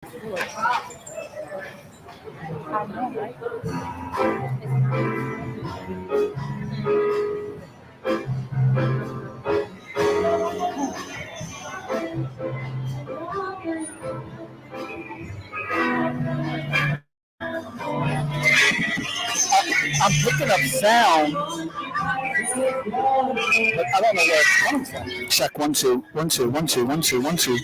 I know, right? I'm picking up sound, but I don't know where it's coming from. Check 1 2 1 2 1 2 1 2 1 2.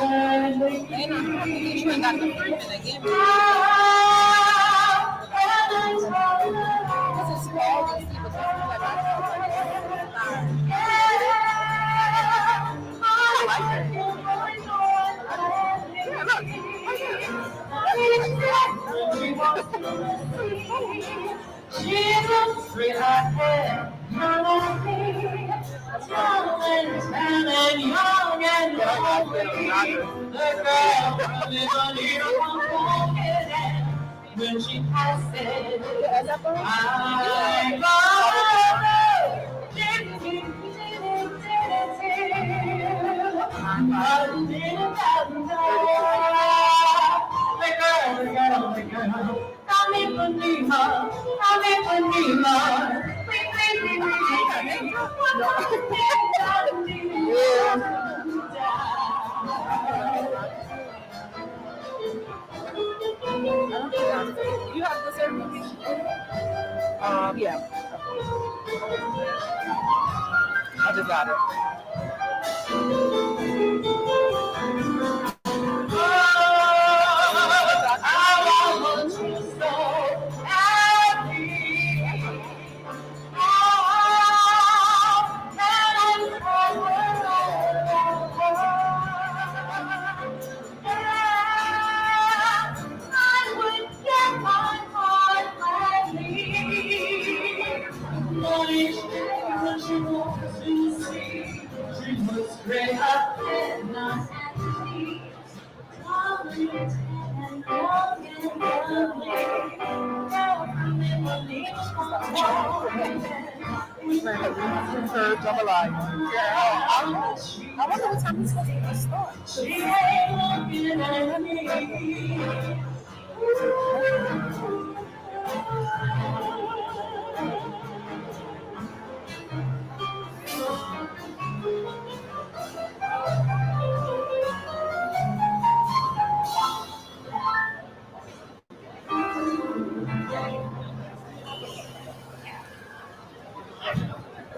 And I'm happy that you ain't got the freaking again. Because it's small, you see, but that's what I like it. When she passes, You have the service? Yeah. I just got it. Third of a line. I wonder what time he's supposed to start.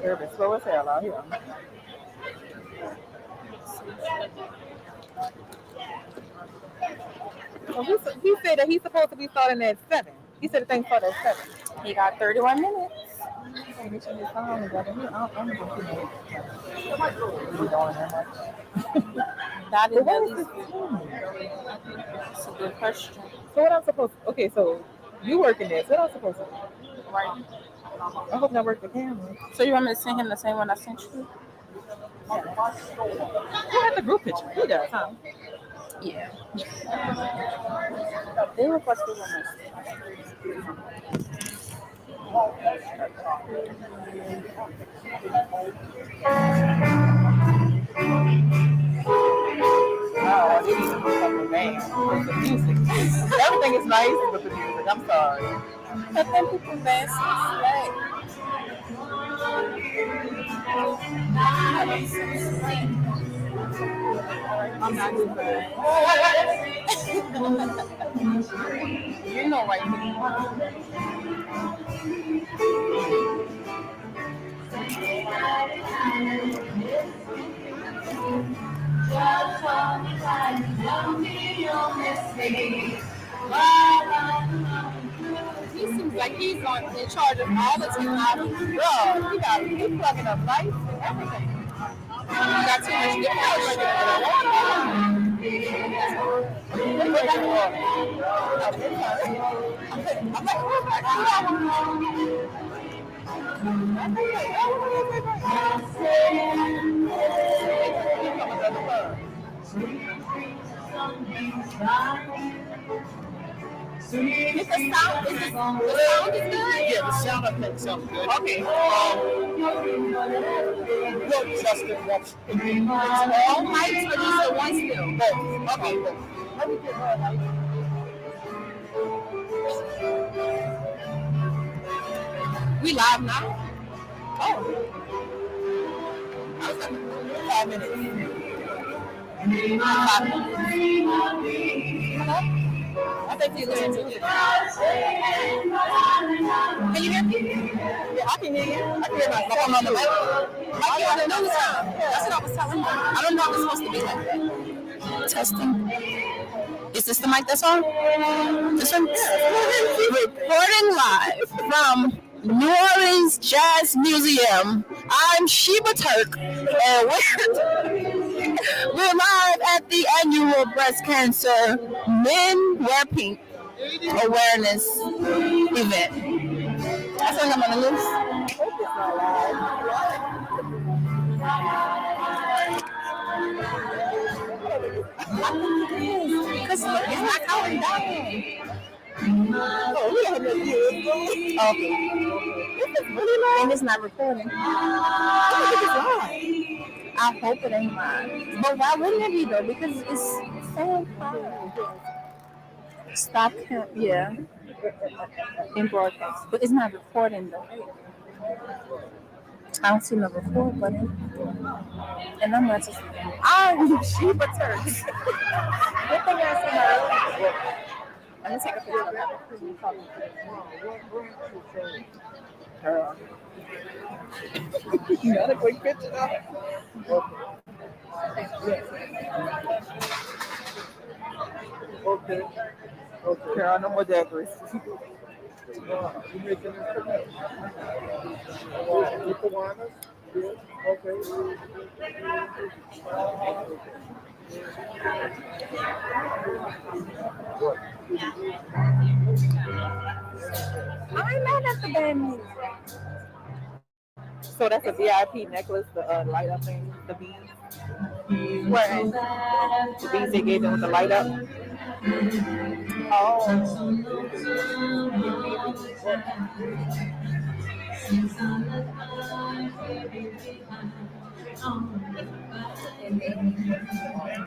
Service slow as hell out here. Well, he said that he's supposed to be starting at 7. He said the thing started at 7. He got 31 minutes. That is at least it's a good question. So what I'm supposed to, okay, so you working this, what I'm supposed to do? Right. I hope I work the camera. So you want me to send him the same one I sent you? Who had the group picture? He does, huh? Yeah. They requested one. No, they need to do something bad with the music. Everything is nice with the music. I'm sorry. But then people dance I'm not doing that. You know, right? He seems like he's in charge of all the technology. Girl, he's plugging up lights and everything. You got too much the love. Is the sound is good? Yeah, the sound I think sounds good. Okay. Look, Justin, watch. All mics or just the one still? Both. Okay, both. Let me get her like. We live now. Oh. 5 minutes. 5 minutes. Hello? I think you listen to it. Can you hear me? Yeah, I can hear you. I can hear myself. I'm on the mic. Like you on the news time. That's what I was telling you. I don't know if it's supposed to be like that. Testing. Is this the mic that's on? This one? Reporting live from New Orleans Jazz Museum. I'm Sheba Turk, and we're live at the annual breast cancer Men Wear Pink awareness event. I think I'm on the loose. Because look, it's not going down. Oh, we have no views. Okay. And it's not recording. I think it's live. I hope it ain't mine. But why wouldn't it be though? Because it's saying fire. Stop. Yeah. In broadcast. But it's not recording though. I don't see no record button. And I'm not just. I'm Sheba Turk. Good thing I see her. Let me take a picture of that. You got a quick picture though? Okay. Okay. Carol, no more daiquiris. I'm mad at the band music. So that's a VIP necklace, the light up thing, the beads. Where? The beads they gave them with the light up. Oh.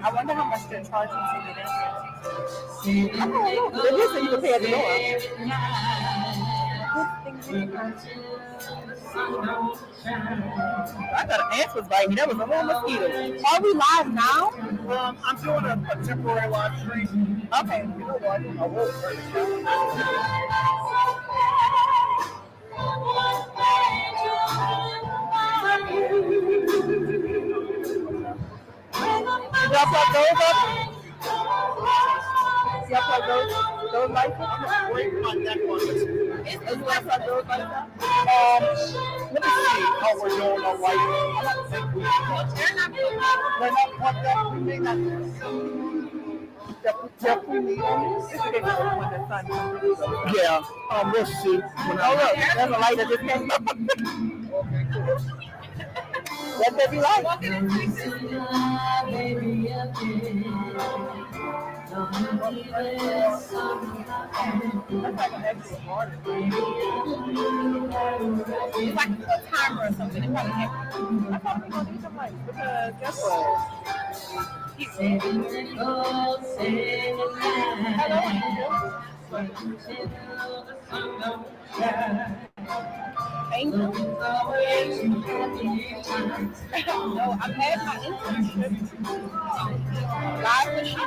I wonder how much they're charging to get in. I don't know. They just say you can pay at the door. I thought an ant was biting me. That was a whole mosquito. Are we live now? I'm doing a temporary live stream. Okay. You know what? I will turn it down. Did y'all plug those up? Y'all plug those lights up? I'm gonna break my neck on this. Is y'all plug those lights up? Let me see how we're doing on lighting. I don't think they're not plugged up. We may not. Definitely need them. It's okay when the sun comes through. Yeah. We'll see. Oh look, there's a light that just came up. Okay, cool. Let there be light. That's like an extra harder. It's like a timer or something. It probably I thought we were gonna do some lights because guess what? Angel. No, I've had my internship. Live when she was.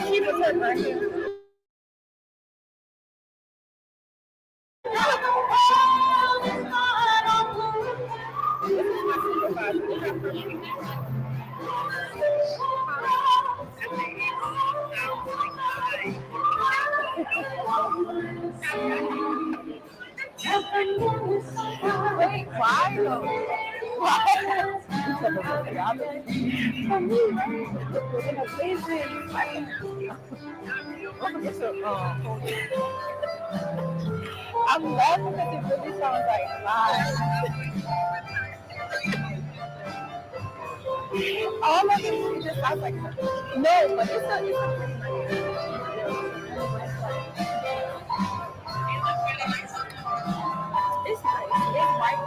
She was her right here. Wait, why though? Why? For me, right? I'm laughing because it really sounds like live. All of it just sounds like no, but it's a it's nice. It's white.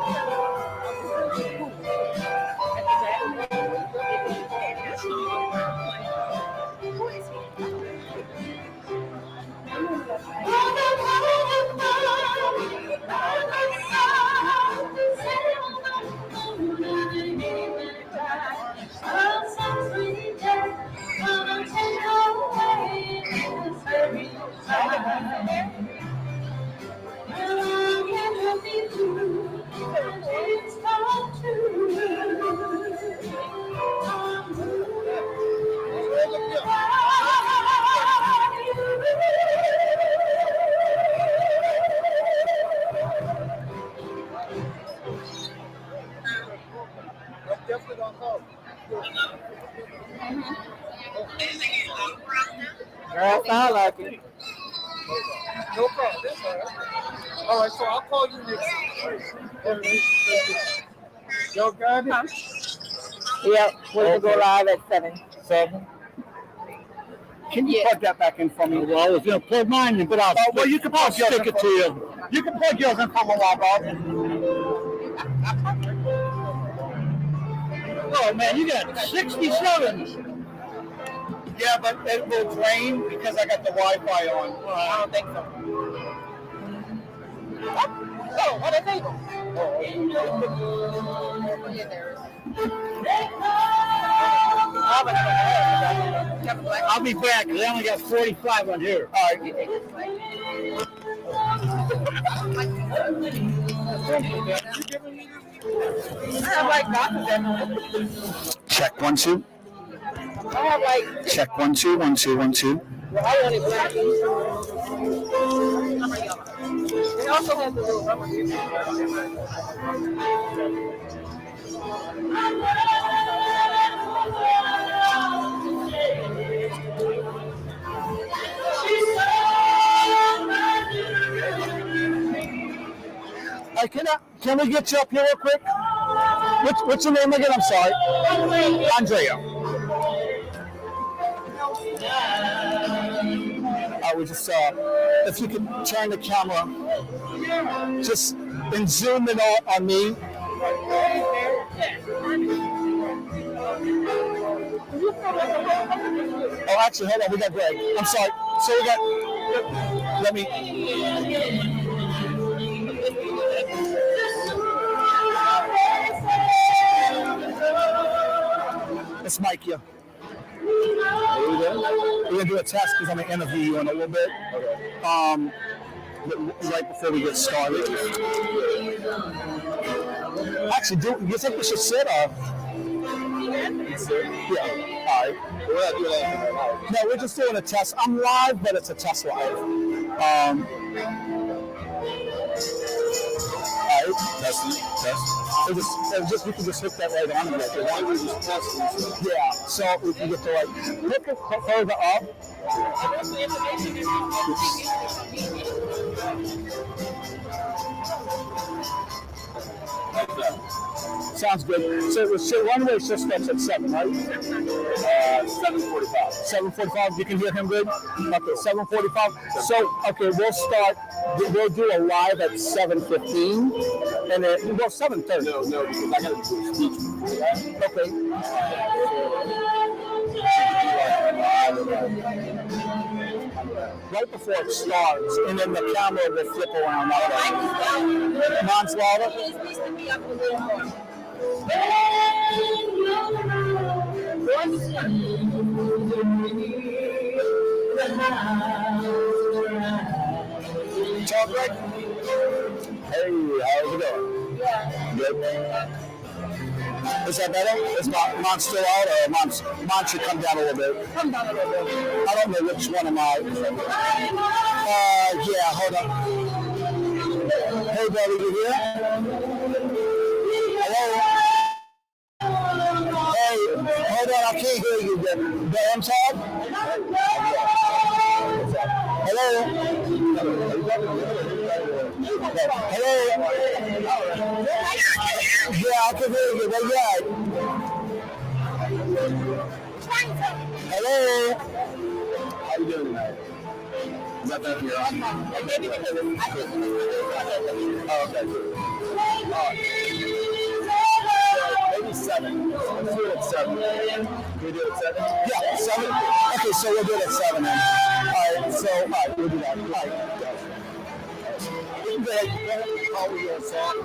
Girl, sound like it. No problem. That's all right. All right, so I'll call you next week. Y'all got it? Yep, we're gonna go live at 7. 7. Can you plug that back in for me? Well, I was going to plug mine in, but I'll you can I'll plug yours stick in it to you. You can plug yours in for a while, Bob. Oh, man, you got 67. Yeah, but it will drain because I got the Wi-Fi on. I don't think so. Oh, on the table. I'll be back because I only got 45 on here. All right. I have like doctors at Check 1 2. I have like Check 1 2 1 2 1 2. I only black. They also have the little rubber. Hey, can we get you up here real quick? What's your name again? I'm sorry. Andrea. I would just, if you could turn the camera, just and zoom in on me. Oh, actually, hold on. We got Greg. I'm sorry. So we got. Let me. It's Mike here. We're gonna do a test because I'm gonna interview you in a little bit. Right before we get started. Actually, do you think we should sit or? Yeah. All right. We're not doing anything live. No, we're just doing a test. I'm live, but it's a test live. All right. Test. We can just hook that right on. Why don't we just test? Yeah. So we can get the right. Hook it further up. Sounds good. So runway just starts at 7, right? 7:45. 7:45. You can hear him good? Okay, 7:45. So, okay, we'll start. We'll do a live at 7:15, and then 7:30. No, because I got to do a speech. Okay. Right before it starts, and then the camera will flip around. Mine's louder. Talk right. Hey, how's it going? Good. Is that better? Is mine still out, or mine should come down a little bit? Come down a little bit. I don't know which one am I. Yeah, hold on. Hey, buddy, you here? Hello? Hey, hold on, I can't hear you. The I'm talking? Hello. Hello. Yeah, I can hear you. Where you at? Hello. How you doing tonight? Is that back here? Maybe because I think Oh, okay. Maybe 7. Let's do it at 7. Can we do it at 7? Yeah, 7. Okay, so we'll do it at 7 then. Alright, we'll do that. Alright, go. You can go ahead. Call me your song.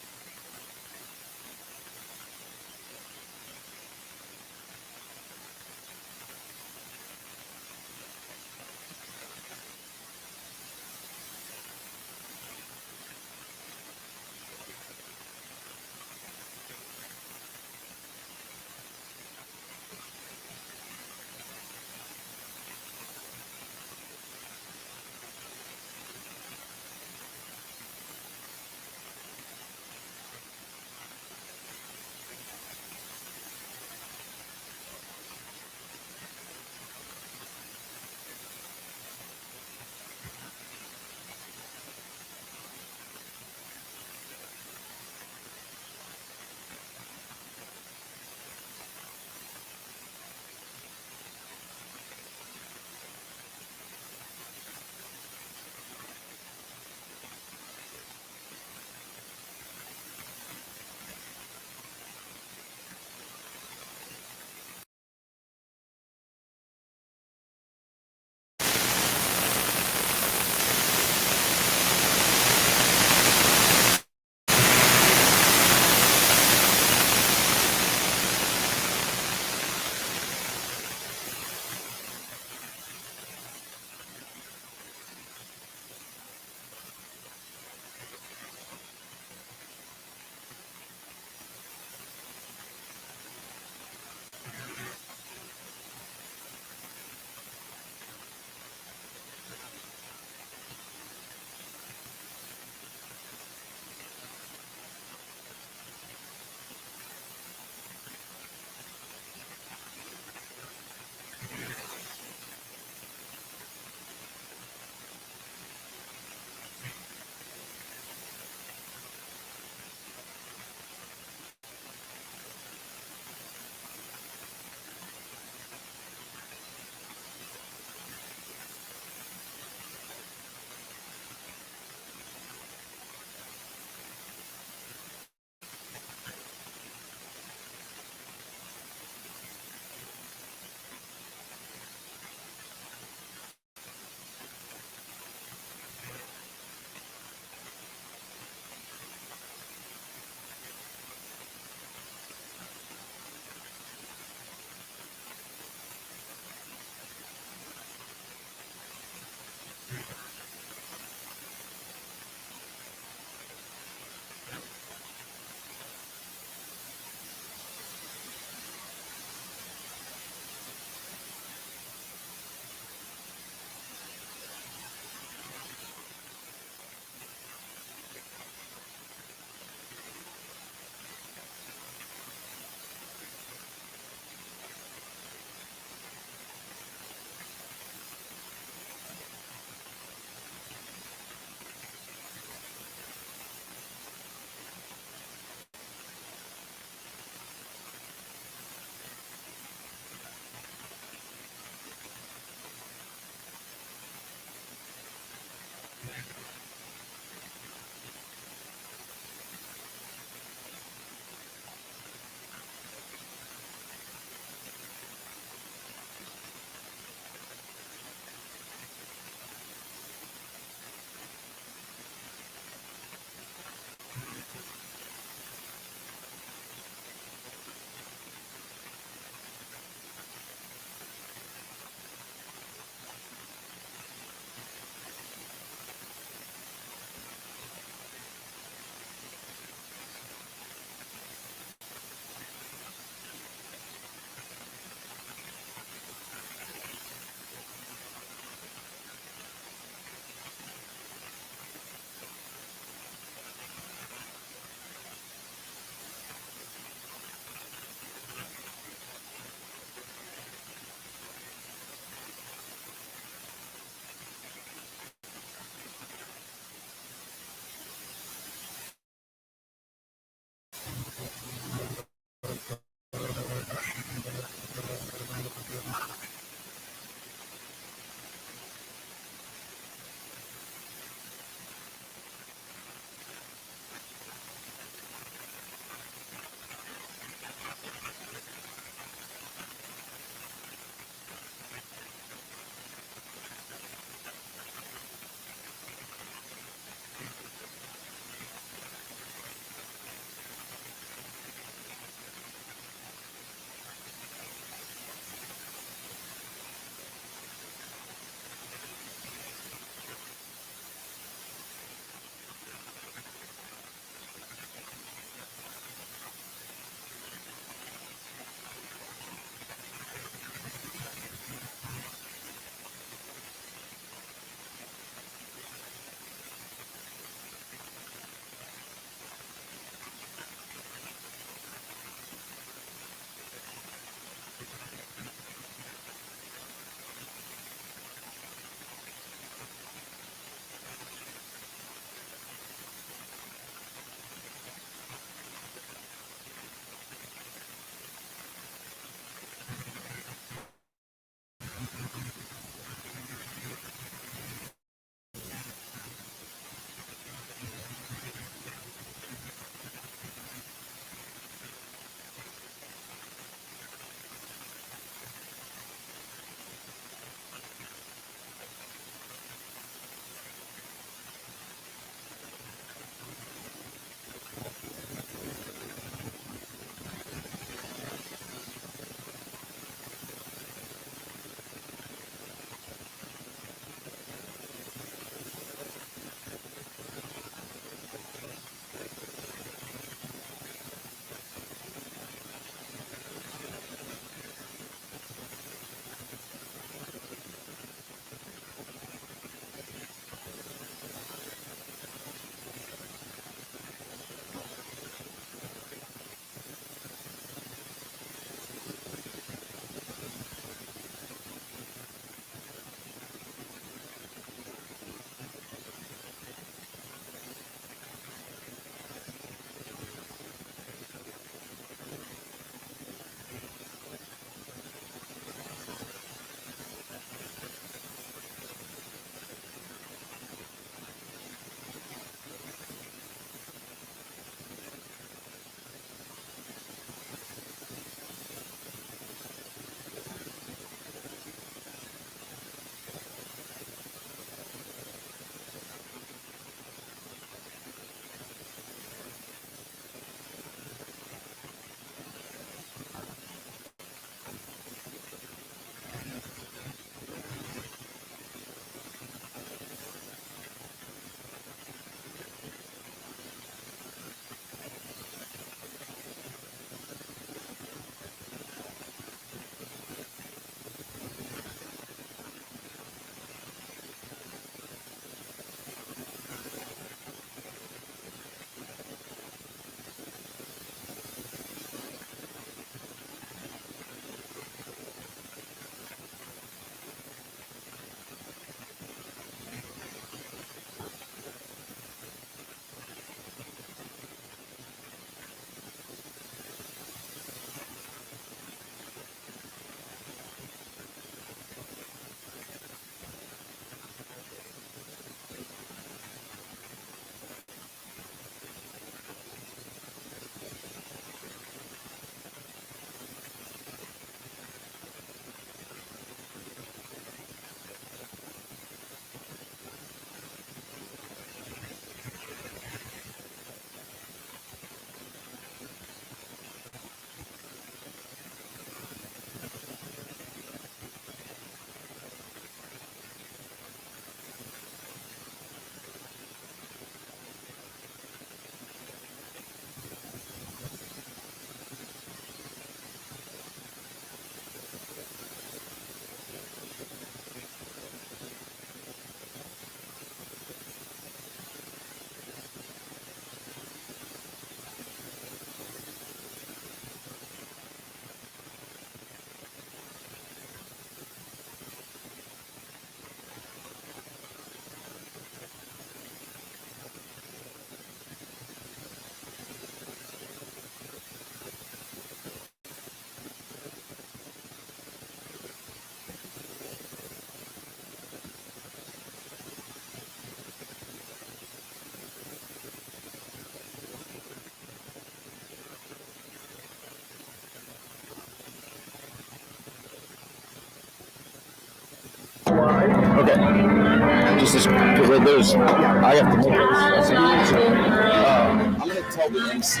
Just because there's, I have to make this. I'm gonna tell the MC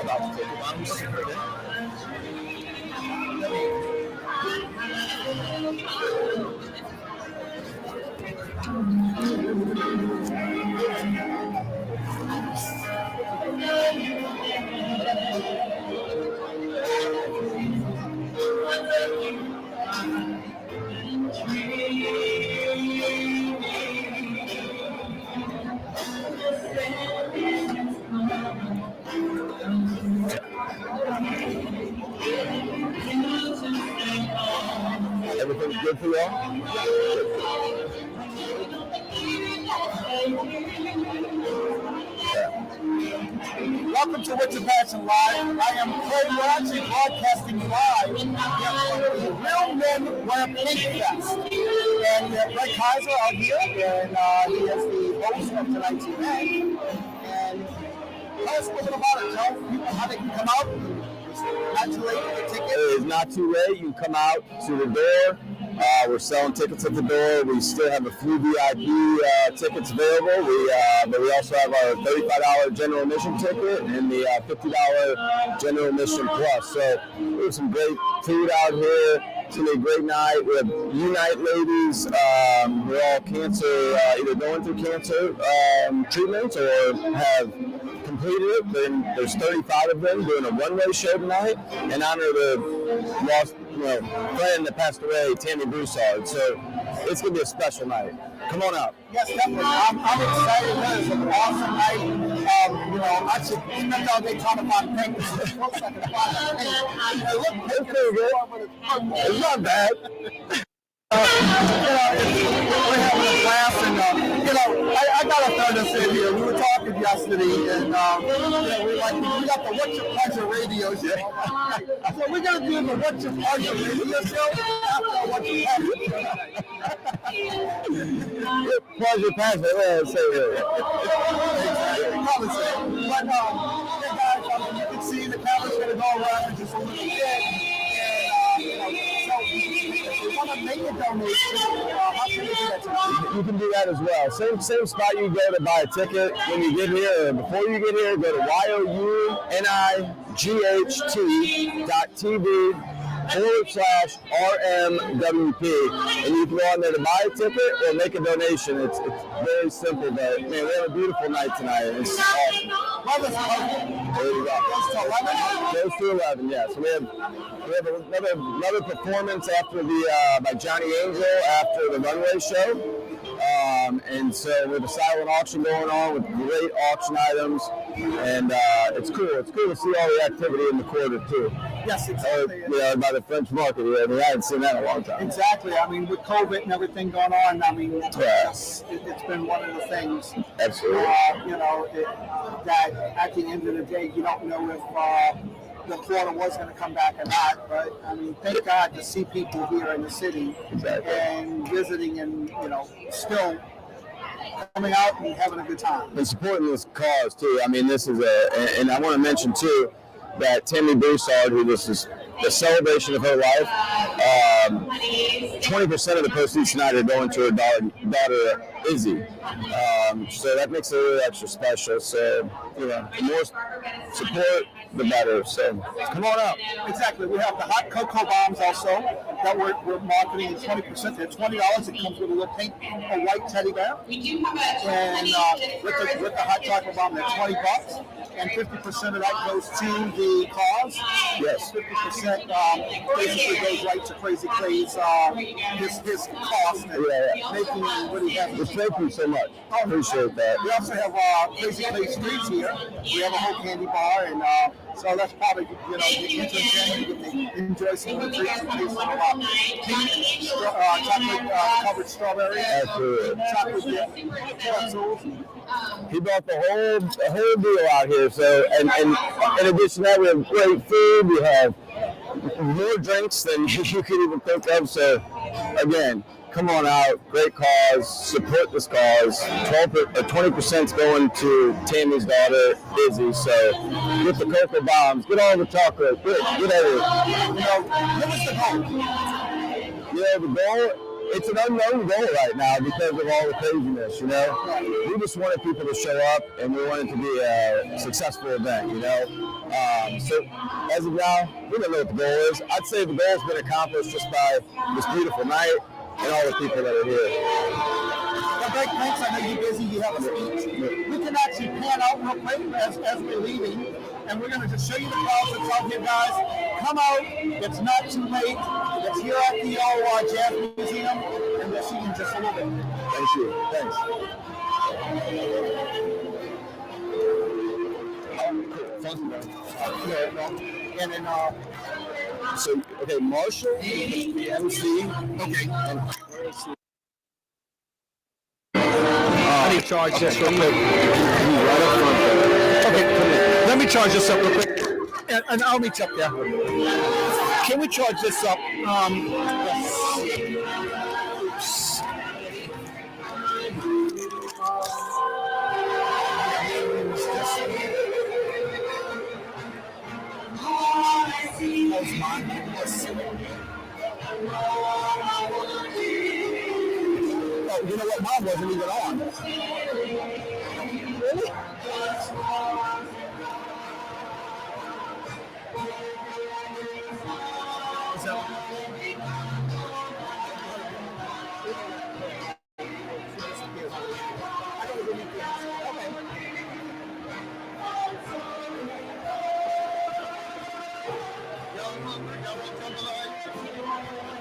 about the Cocoa Bombs. Everything's good for y'all? Welcome to What's Your Passion Live. I am Craig Ratchey, broadcasting live from the Real Men Wear Pink Fest. And we have Greg Kaiser out here, and he is the host of tonight's event. And tell us a little bit about it, Joe. People, how they can come out. It's not too late to get tickets. It is not too late. You can come out to the door. We're selling tickets at the door. We still have a few VIP tickets available. But we also have our $35 general admission ticket and the $50 general admission plus. So we have some great food out here. It's going to be a great night. We have Unite ladies who are all cancer, either going through cancer treatments or have completed it. Then there's 35 of them doing a one-way show tonight in honor of the lost friend that passed away, Tammy Broussard. So it's going to be a special night. Come on out. Yes, definitely. I'm excited. That is an awesome night. I should spend all day talking about pink. It's pretty good. It's not bad. We're having a blast, and I got to throw this in here. We were talking yesterday, and we got the What's Your Pleasure radio show. So we're gonna do the What's Your Pleasure radio show after What's Your Pleasure. Pleasure, passion. Let's say that. But guys, you can see the camera's gonna go around just a little bit. If you want to make a donation, how can you do that? You can do that as well. Same spot you go to buy a ticket when you get here. Or before you get here, go to youunight.tv/RMWP, and you can go on there to buy a ticket or make a donation. It's very simple, but man, we have a beautiful night tonight. It's awesome. There you go. Goes to 11, yeah. So we have another performance after by Johnny Angel after the runway show. And so we have a silent auction going on with great auction items, and it's cool. It's cool to see all the activity in the quarter too. Yes, exactly. By the French market. Yeah, I hadn't seen that in a long time. Exactly. I mean, with COVID and everything going on, I mean, it's been one of the things. Absolutely. That at the end of the day, you don't know if the quarter was going to come back or not. But I mean, thank God to see people here in the city and visiting, and still coming out and having a good time. And supporting this cause too. I mean, this is and I want to mention too that Tammy Broussard, who this is the celebration of her life, 20% of the proceeds tonight are going to her daughter Izzy. So that makes it really extra special. So, the more support, the better. So come on out. Exactly. We have the hot cocoa bombs also that we're marketing at 20%. They're $20. It comes with a little pink or white teddy bear. We do have a And with the hot chocolate bomb, they're $20. And 50% of that goes to the cause. Yes. 50% basically goes right to Crazy Clay's his cost and making what he has. Well, thank you so much. I appreciate that. We also have Crazy Clay Streets here. We have a whole candy bar, and so that's probably the entertainment. You get to enjoy some of the treats and taste some pink chocolate covered strawberries. Absolutely. Chocolate dip, pretzels. He brought the whole deal out here. So, and in addition to that, we have great food. We have more drinks than you could even think of. So, again, come on out. Great cause. Support this cause. 20% is going to Tammy's daughter, Izzy. So, get the cocoa bombs. Get all the chocolate. Get everything. What was the goal? The goal it's an unknown goal right now because of all the craziness, you know. We just wanted people to show up, and we wanted it to be a successful event, you know. So as of now, we don't know what the goal is. I'd say the goal has been accomplished just by this beautiful night and all the people that are here. Well, Greg, thanks. I know you're busy. You have a speech. We can actually pan out real quick as we're leaving, and we're going to just show you the crowd that's out here, guys. Come out. It's not too late. It's here at the Jazz Museum, and we'll see you in just a little bit. Thank you. Thanks. And then, So, okay, Marshall, the MC. Okay. And let me charge this real quick. Okay, let me charge this up real quick. And I'll meet you up there. Can we charge this up? Oh, you know what? Mine wasn't even on. Really?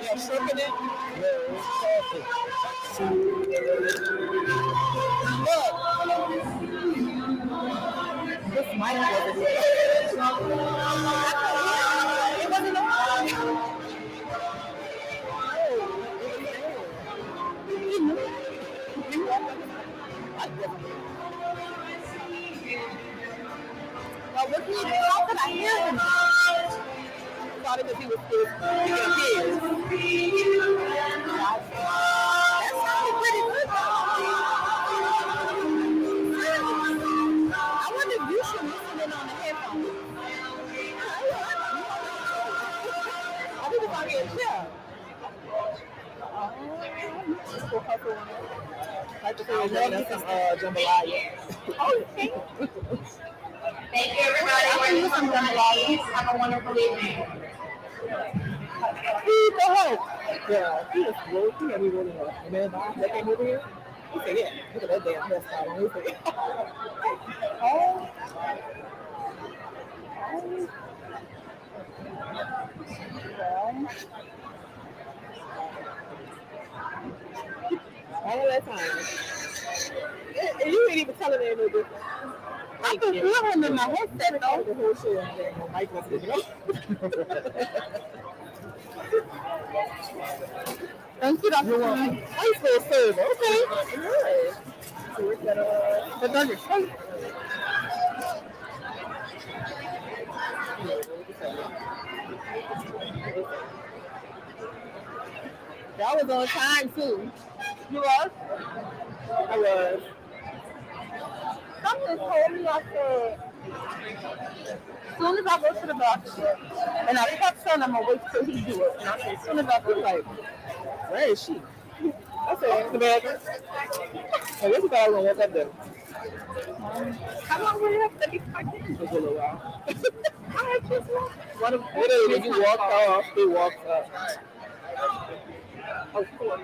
Yeah, shrimping it? No, it's coffee. Look! This mic wasn't it. It wasn't on. Now, what did he do? How could I hear him? Thought it was he was picking up his. That sounded pretty good though. I wonder if you should listen in on the headphones. I think it's on here too. Like to say, that's some jambalaya. Oh, thank you. Thank you, everybody. Have a wonderful evening. He's the host. Yeah, he is slow. He had me rolling up. And then that came over here. He said, yeah, look at that damn hairstyle on his head. All of that time. And you ain't even telling me no difference. I can feel him in my headset though. The whole show, Mike was looking up. Thank you, Dr. Wong. I used to serve. Okay. Good. So we're gonna. But does it taste? Y'all was on time too. You was? I was. Something told me I said, as soon as I go to the doctor, and I kept saying I'm going to wait till he do it. And I said, as soon as I go, like, Where is she? I said, the bag. Hey, what's the guy gonna walk up there? how long will you have to be pregnant? Just a little while. I just want One of literally when you walk off, they walk up. Of course.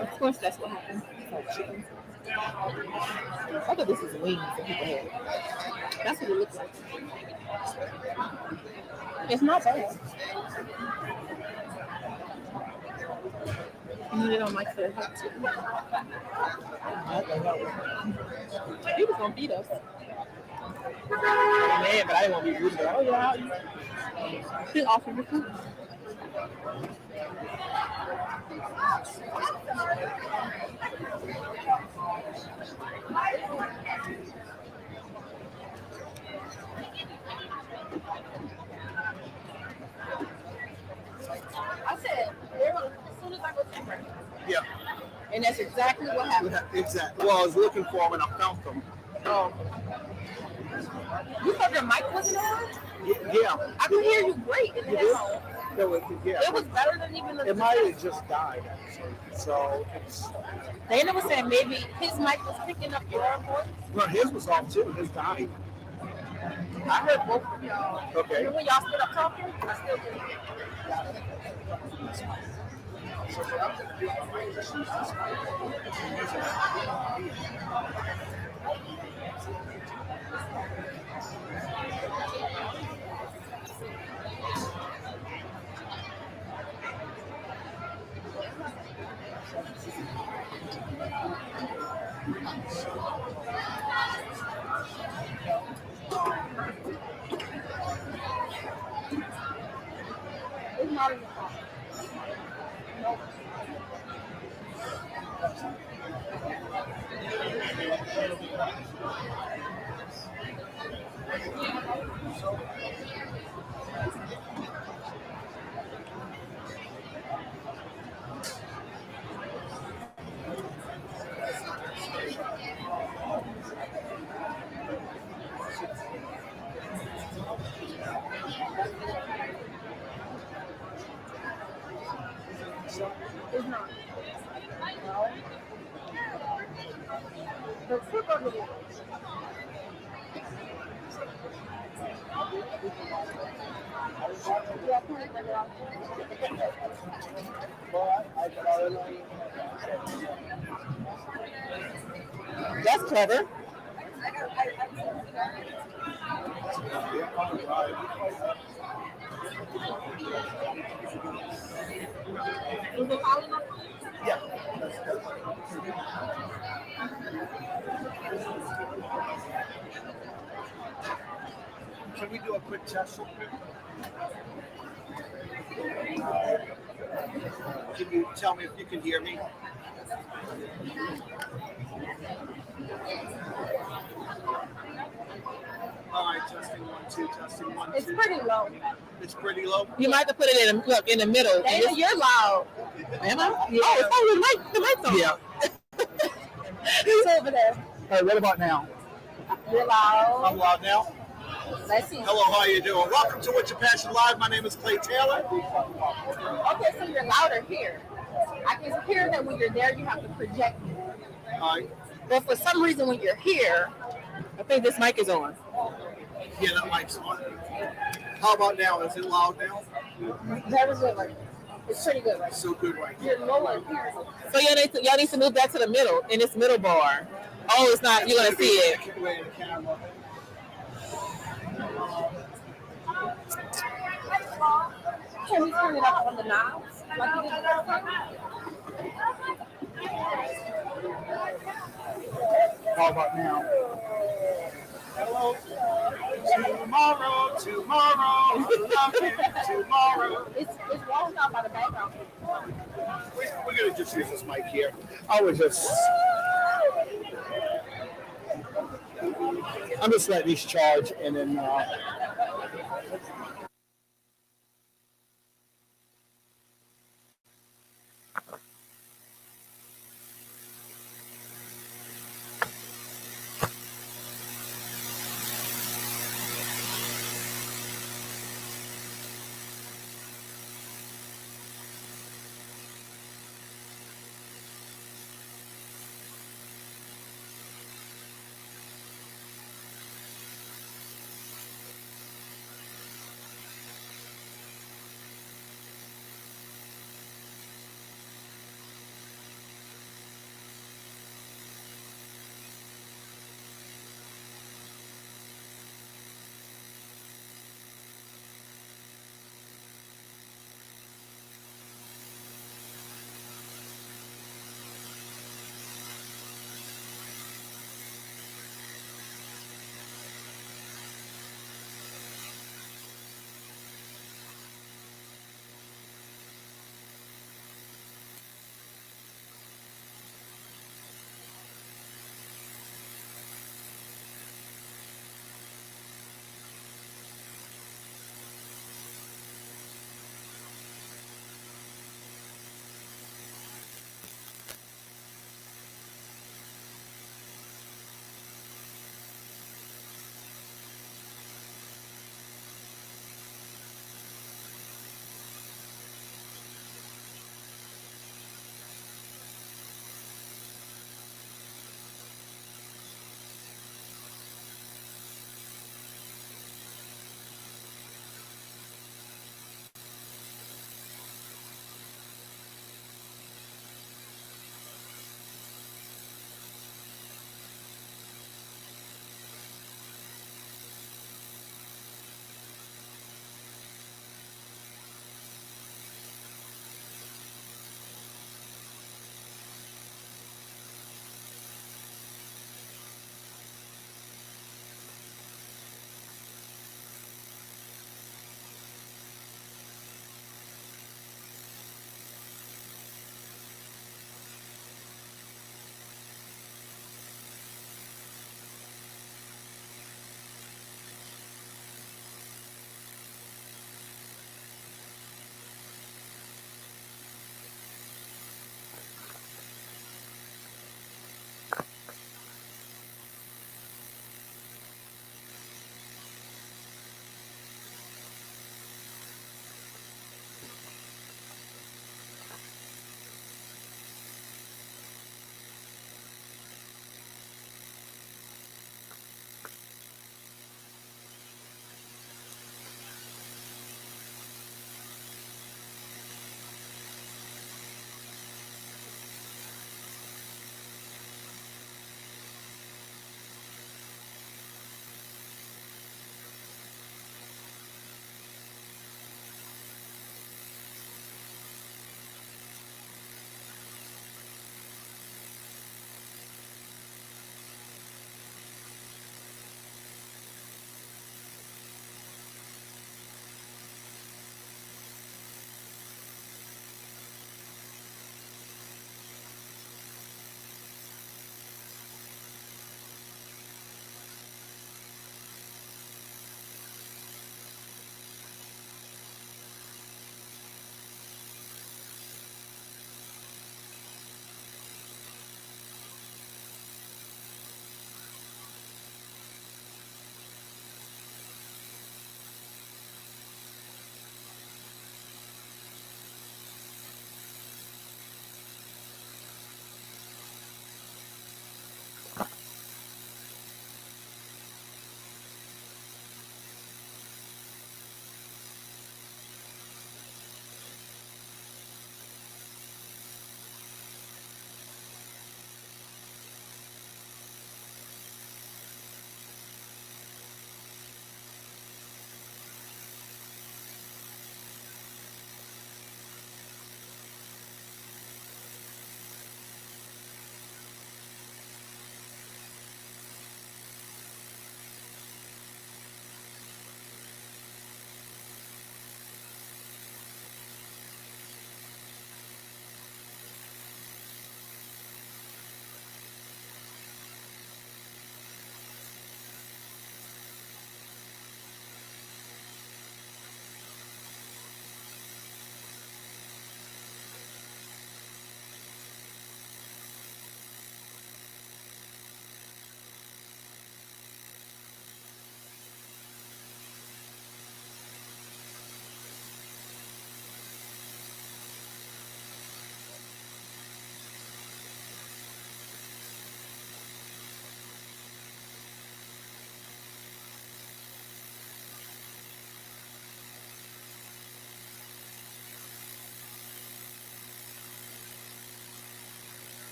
Of course, that's what happened. Like chickens. I thought this was wings that people had. That's what it looks like. It's not bad. You need it on my foot. I think that was. He was going to beat us. I'm mad, but I didn't want to be rude. But oh yeah, I'll eat. He offered me food. I said, as soon as I go to the Yeah, and that's exactly what happened. exactly. Well, I was looking for them and I found them. Oh. You thought your mic wasn't on? Yeah. I could hear you great in the headphones. It was better than even the. It might have just died, actually. So it's. Dana was saying maybe his mic was picking up your voice. Well, his was off too. His died. I heard both of y'all. Okay. And when y'all stood up talking, I still did. It's not in the phone. Nope. It's not. No. The tip of it is. Yeah, can I take it off? That's clever. Was it loud enough? Can we do a quick test? Can you tell me if you can hear me? All right, testing 1, 2, testing 1, 2. It's pretty low. It's pretty low. You might have to put it in the middle. Dana, you're loud. Am I? Yeah. Oh, it's on the mic's on. Yeah. It's over there. All right, what about now? You're loud. I'm loud now. Let's see. Hello, how are you doing? Welcome to What's Your Passion Live. My name is Clay Taylor. Okay, so you're louder here. I can hear that when you're there, you have to project it. All right. But for some reason, when you're here, I think this mic is on. Yeah, that mic's on. How about now? Is it loud now? very good right now. It's pretty good right now. So good right now. You're lower here. So y'all need to move that to the middle, in this middle bar. Oh, it's not. You're gonna see it. Keep away the camera. Can we turn it up on the knobs? Like you did the first time? How about now? Hello. Tomorrow, I love you. Tomorrow. It's walling out by the background. We're gonna just use this mic here. I'm just letting these charge and then.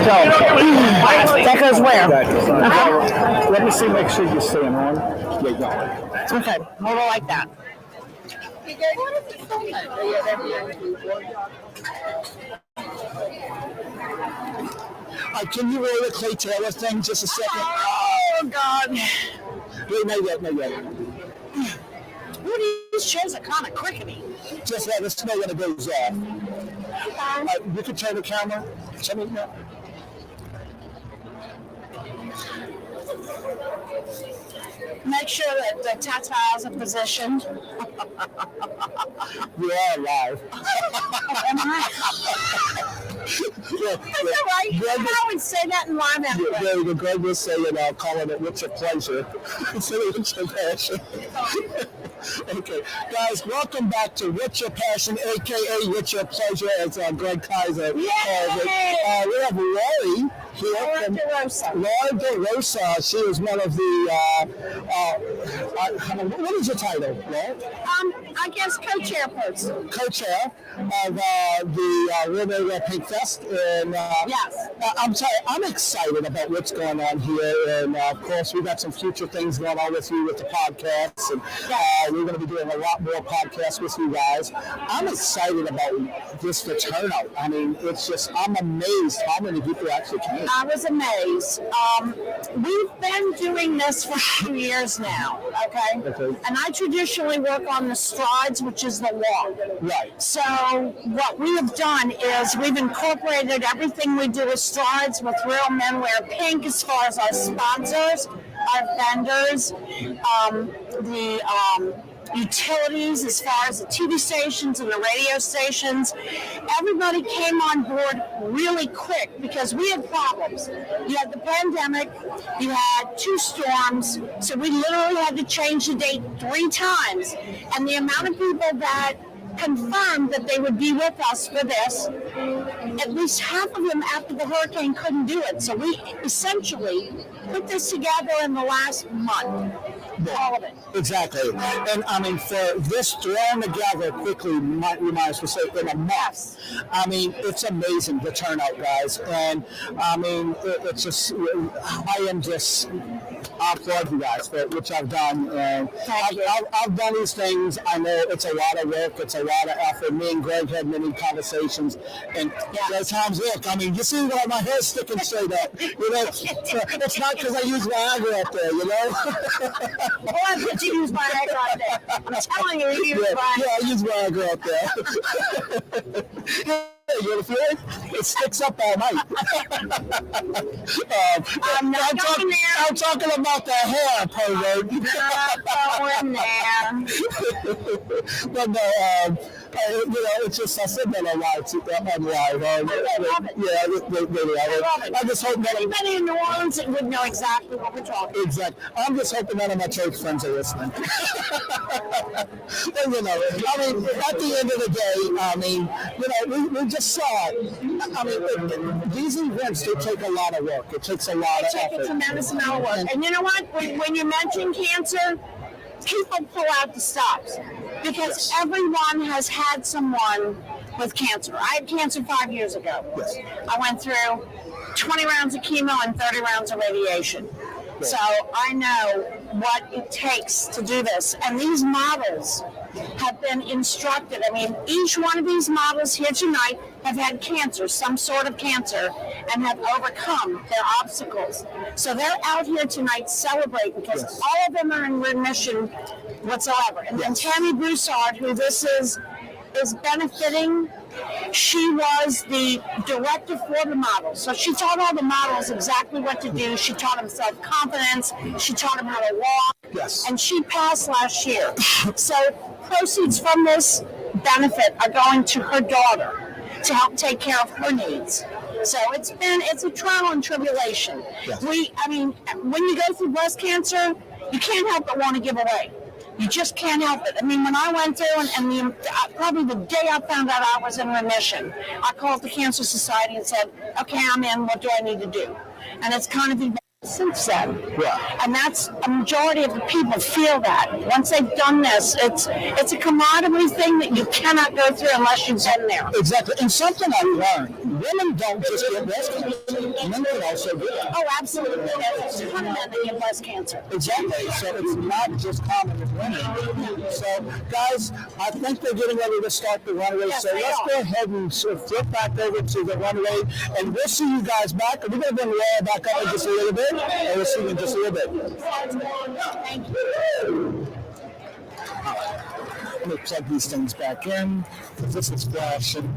That goes where? Okay. Let me see, make sure you're staying on. Yeah, you are. Okay, hold on like that. Can you roll the Clay Taylor thing just a second? Oh, God. Wait, not yet. Ooh, these chairs are kind of crickety. Just let us know when it goes off. You can turn the camera. Tell me now. Make sure that the tatas are positioned. We are live. Am I? Yeah, That's all right. Greg I would say that in live anyway. There you go. Greg was saying, calling it "What's Your Pleasure?" instead of "What's Your Passion?" Okay, guys, welcome back to "What's Your Passion," aka "What's Your Pleasure," as Greg Kaiser calls it. We have Lori here. Laura DeRosa. Laura DeRosa. She is one of the. What is your title, Laura? I guess co-chairperson. Co-chair of the Women Pink Fest, and Yes. I'm sorry, I'm excited about what's going on here, and of course we've got some future things going on with you with the podcasts, and we're going to be doing a lot more podcasts with you guys. I'm excited about just the turnout. I mean, it's just, I'm amazed how many people actually came. I was amazed. We've been doing this for 2 years now, okay? And I traditionally work on the strides, which is the walk. Right. So what we have done is we've incorporated everything we do with strides with Real Men Wear Pink as far as our sponsors, our vendors, the utilities as far as the TV stations and the radio stations. Everybody came on board really quick because we had problems. You had the pandemic, you had 2 storms, so we literally had to change the date 3 times. And the amount of people that confirmed that they would be with us for this, at least half of them after the hurricane couldn't do it. So we essentially put this together in the last month. All of it. Exactly. And I mean, for this thrown together quickly, we might as well say in a month. I mean, it's amazing, the turnout, guys. And I mean, it's just, I applaud you guys for which I've done. And I've done these things. I know it's a lot of work. It's a lot of effort. Me and Greg had many conversations. And there's times, look, I mean, you see why my hair's sticking straight up. You know, it's not because I use Viagra up there, you know? Well, I bet you use Viagra out there. I'm telling you, you use Viagra. Yeah, I use Viagra up there. You want to feel it? It sticks up all night. I'm not going there. I'm talking about the hair, pervert. Not going there. But no, you know, it's just, I said that on live. I just hope that anybody in New Orleans would know exactly what we're talking about. Exactly. I'm just hoping none of my church friends are listening. But, you know, I mean, at the end of the day, I mean, you know, we just saw it. I mean, these events, they take a lot of work. It takes a lot of effort. It takes a tremendous amount of work. And you know what? When you mention cancer, people pull out the stops because everyone has had someone with cancer. I had cancer 5 years ago. Yes. I went through 20 rounds of chemo and 30 rounds of radiation. So I know what it takes to do this. And these models have been instructed. I mean, each one of these models here tonight have had cancer, some sort of cancer, and have overcome their obstacles. So they're out here tonight celebrating because all of them are in remission whatsoever. And then Tammy Broussard, who this is benefiting. She was the director for the models. So she taught all the models exactly what to do. She taught them self-confidence. She taught them how to walk. Yes. And she passed last year. So proceeds from this benefit are going to her daughter to help take care of her needs. So it's a trial and tribulation. Yes. I mean, when you go through breast cancer, you can't help but want to give away. You just can't help it. I mean, when I went through and probably the day I found out I was in remission, I called the Cancer Society and said, okay, I'm in, what do I need to do? And it's kind of evolved since then. Yeah. And that's a majority of the people feel that. Once they've done this, it's a commodity thing that you cannot go through unless you've been there. Exactly. And something I learned women don't just get breast cancer. Men can also get it. Oh, absolutely. There's a ton of men that get breast cancer. Exactly. So it's not just common with women. So, guys, I think they're getting ready to start the runway. Yes, So they let's are. go ahead and sort of flip back over to the runway, and we'll see you guys back. We're going to bring Laura back up in just a little bit, and we'll see you in just a little bit. Thank you. Let me plug these things back in, because this is flashing.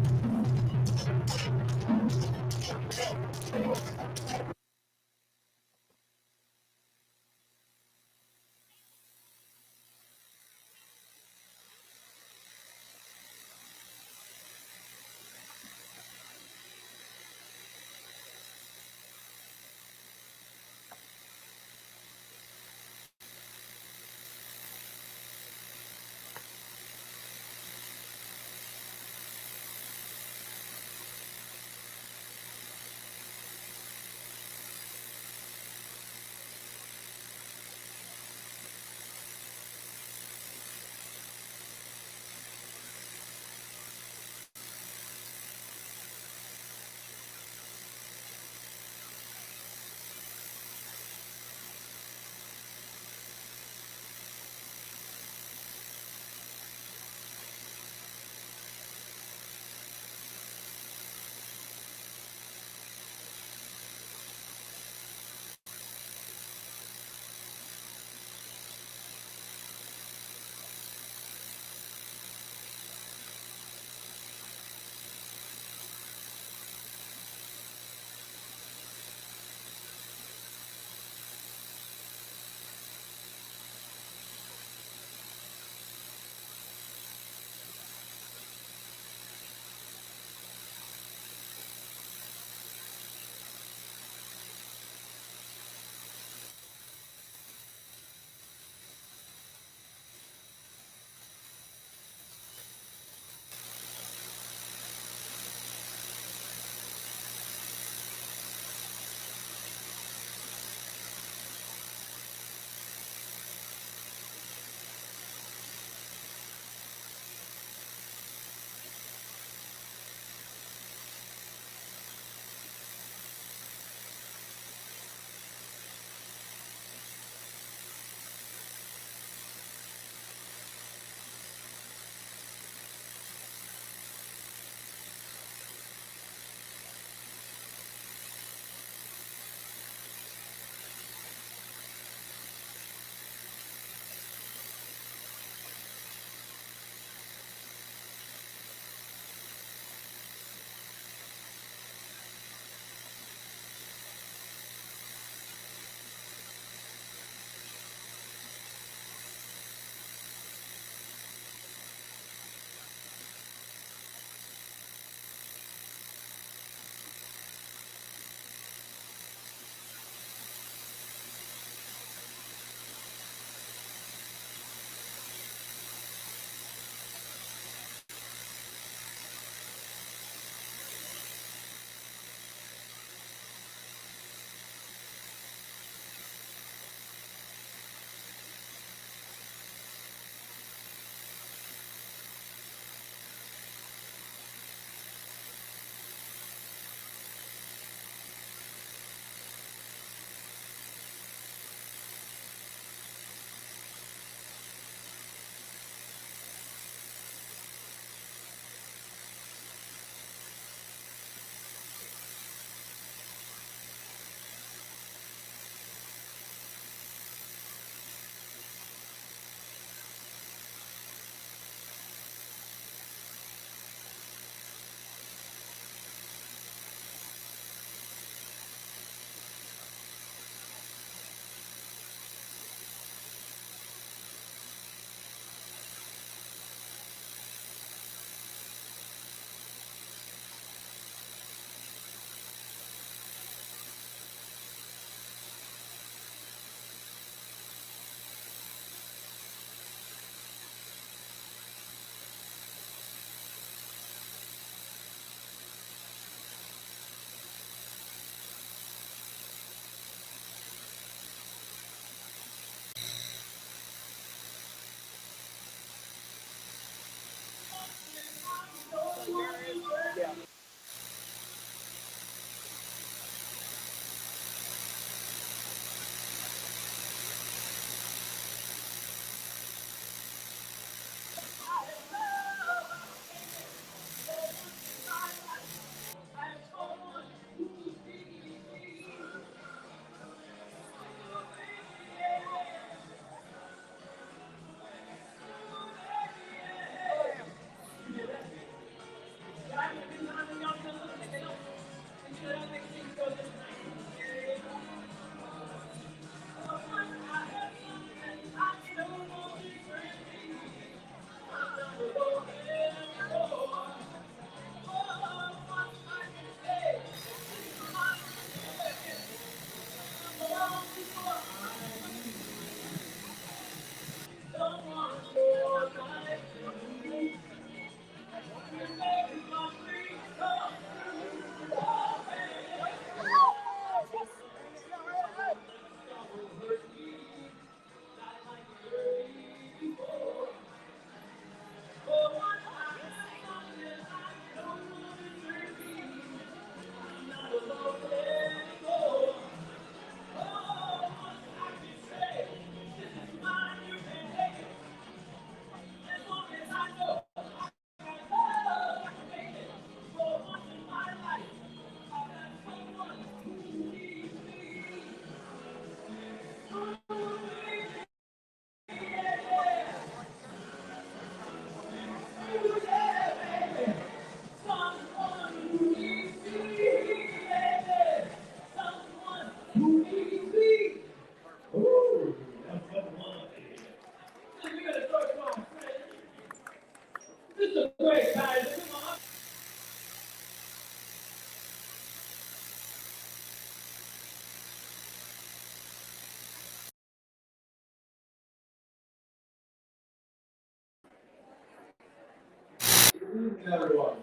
evening, everyone.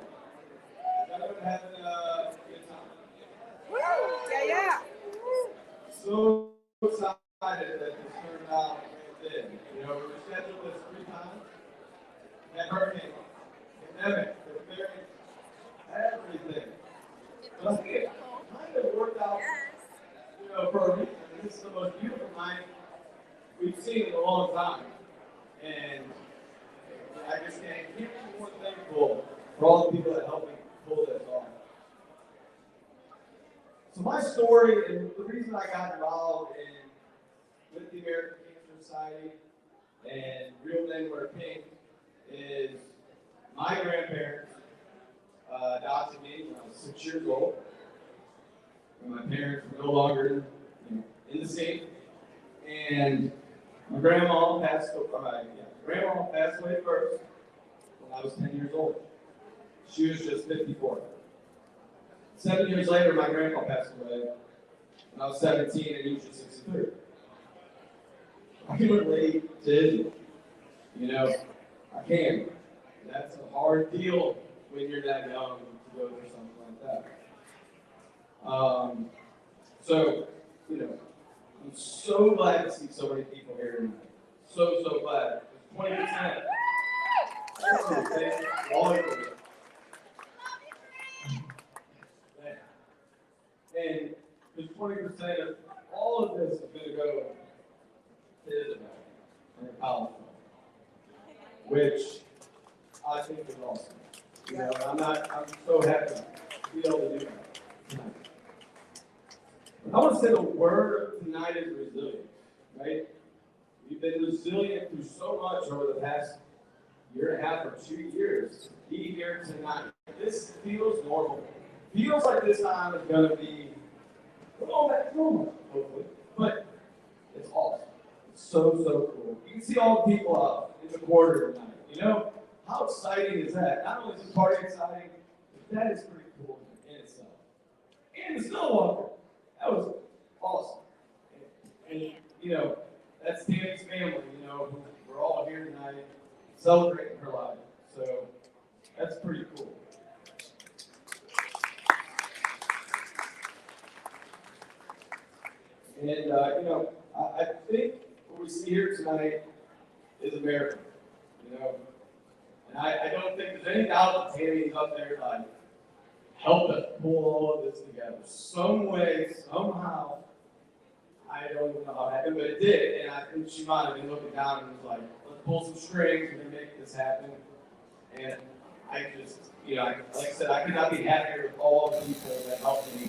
Everyone having a good time? Woo! Yeah. So excited that this turned out the way it did. You know, we were scheduled this 3 times. That hurricane, pandemic, the variant, everything. But I think it kind of worked out, you know, for a reason. This is the most beautiful night we've seen in a long time. And I just can't be more thankful for all the people that helped me pull this off. So my story and the reason I got involved with the American Cancer Society and Real Men Wear Pink is my grandparents adopted me when I was 6 years old. When my parents were no longer in the state. And my grandma passed away first when I was 10 years old. She was just 54. 7 years later, my grandpa passed away when I was 17 and he was just 63. I can relate to his, you know, I can. That's a hard deal when you're that young to go through something like that. So, you know, I'm so glad to see so many people here tonight. So glad. 20%. All of you. And there's 20% of all of this is going to go to Isabel and her college fund, which I think is awesome. You know, I'm so happy to be able to do that tonight. I want to say the word tonight is resilience, right? We've been resilient through so much over the past year and a half or 2 years. To be here tonight, this feels normal. Feels like this time is going to be all back normal, hopefully. But it's awesome. It's so cool. You can see all the people out in the corridor tonight. You know, how exciting is that? Not only is this party exciting, but that is pretty cool in itself. And the Stillwater. That was awesome. And you know, that's Tammy's family, you know, we're all here tonight celebrating her life. So that's pretty cool. And you know, I think what we see here tonight is America, you know. And I don't think there's any doubt that Tammy's up there like helped us pull all of this together. Some way, somehow, I don't even know how it happened, but it did. And I think she might have been looking down and was like, let's pull some strings and make this happen. And I just, you know, like I said, I could not be happier with all the people that helped me.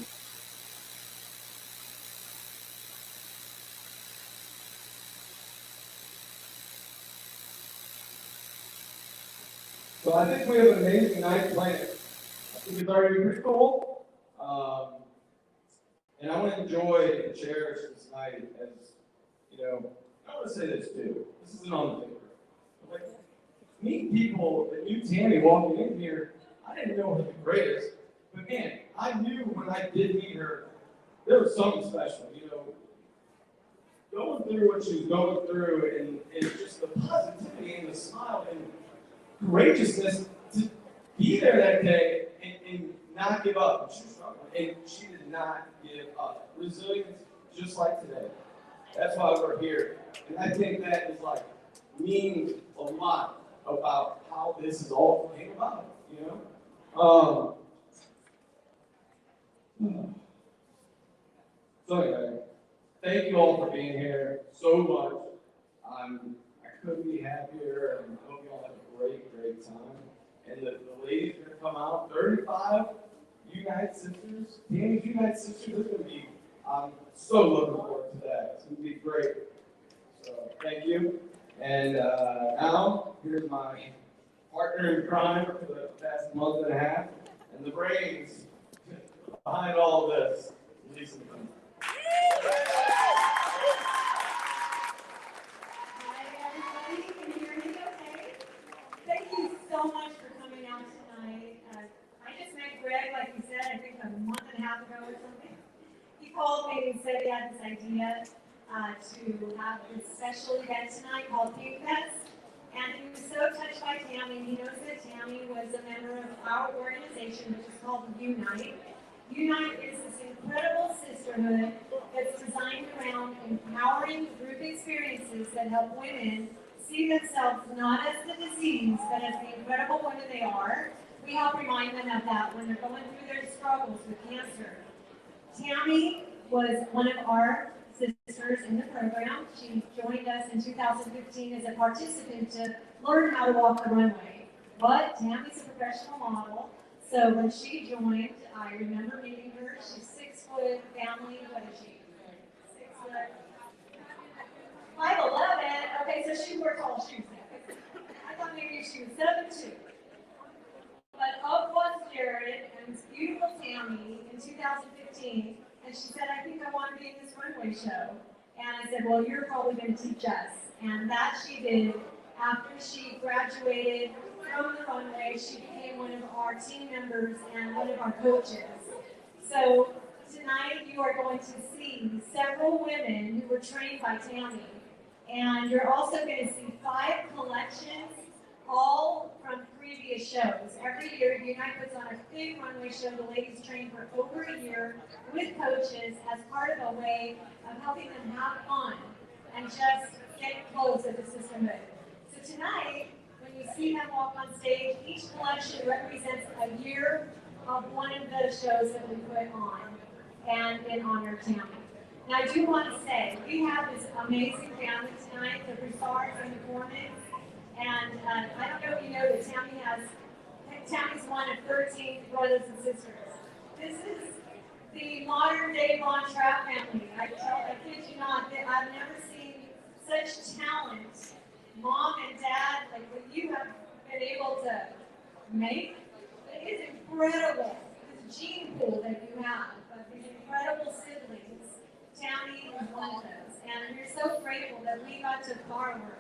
So I think we have an amazing night planned. I think it's already pretty cool. And I want to enjoy and cherish this night as, you know, I want to say this too. This isn't on the paper. Like, meet people that knew Tammy walking in here. I didn't know her the greatest, but man, I knew when I did meet her, there was something special, you know. Going through what she was going through and just the positivity and the smile and courageousness to be there that day and not give up. She was struggling, and she did not give up. Resilience, just like today. That's why we're here. And I think that is like means a lot about how this is all came about, you know? So anyway, thank you all for being here so much. I couldn't be happier, and I hope you all have a great time. And the ladies are gonna come out, 35 United Sisters. Tammy's United Sisters is gonna be, I'm so looking forward to that. It's gonna be great. So thank you. And now, here's my partner in crime for the past month and a half, and the brains behind all of this, Lisa. Thank you so much for coming out tonight. I just met Greg, like he said, I think a month and a half ago or something. He called me and said he had this idea to have this special event tonight called Pink Fest. And he was so touched by Tammy. He knows that Tammy was a member of our organization, which is called Unite. Unite is this incredible sisterhood that's designed around empowering group experiences that help women see themselves not as the disease, but as the incredible women they are. We help remind them of that when they're going through their struggles with cancer. Tammy was one of our sisters in the program. She joined us in 2015 as a participant to learn how to walk the runway. But Tammy's a professional model, so when she joined, I remember meeting her. She's 6 foot, family, what is she? 6 foot, 5'11". Okay, so she wore tall shoes then. I thought maybe she was 7'2". But up was Jared and this beautiful Tammy in 2015, and she said, I think I want to be in this runway show. And I said, well, you're probably going to teach us. And that she did. After she graduated from the runway, she became one of our team members and one of our coaches. So tonight you are going to see several women who were trained by Tammy. And you're also going to see 5 collections, all from previous shows. Every year, Unite puts on a big runway show. The ladies train for over a year with coaches as part of a way of helping them have fun and just get close at the sisterhood. So tonight, when you see them walk on stage, each collection represents a year of one of those shows that we put on and in honor of Tammy. Now, I do want to say, we have this amazing family tonight, the Broussards and the Cormans. And I don't know if you know that Tammy's one of 13 brothers and sisters. This is the modern day Von Trapp family. I kid you not, that I've never seen such talent, mom and dad, like what you have been able to make. It is incredible, this gene pool that you have of these incredible siblings. Tammy is one of those. And we're so grateful that we got to borrow her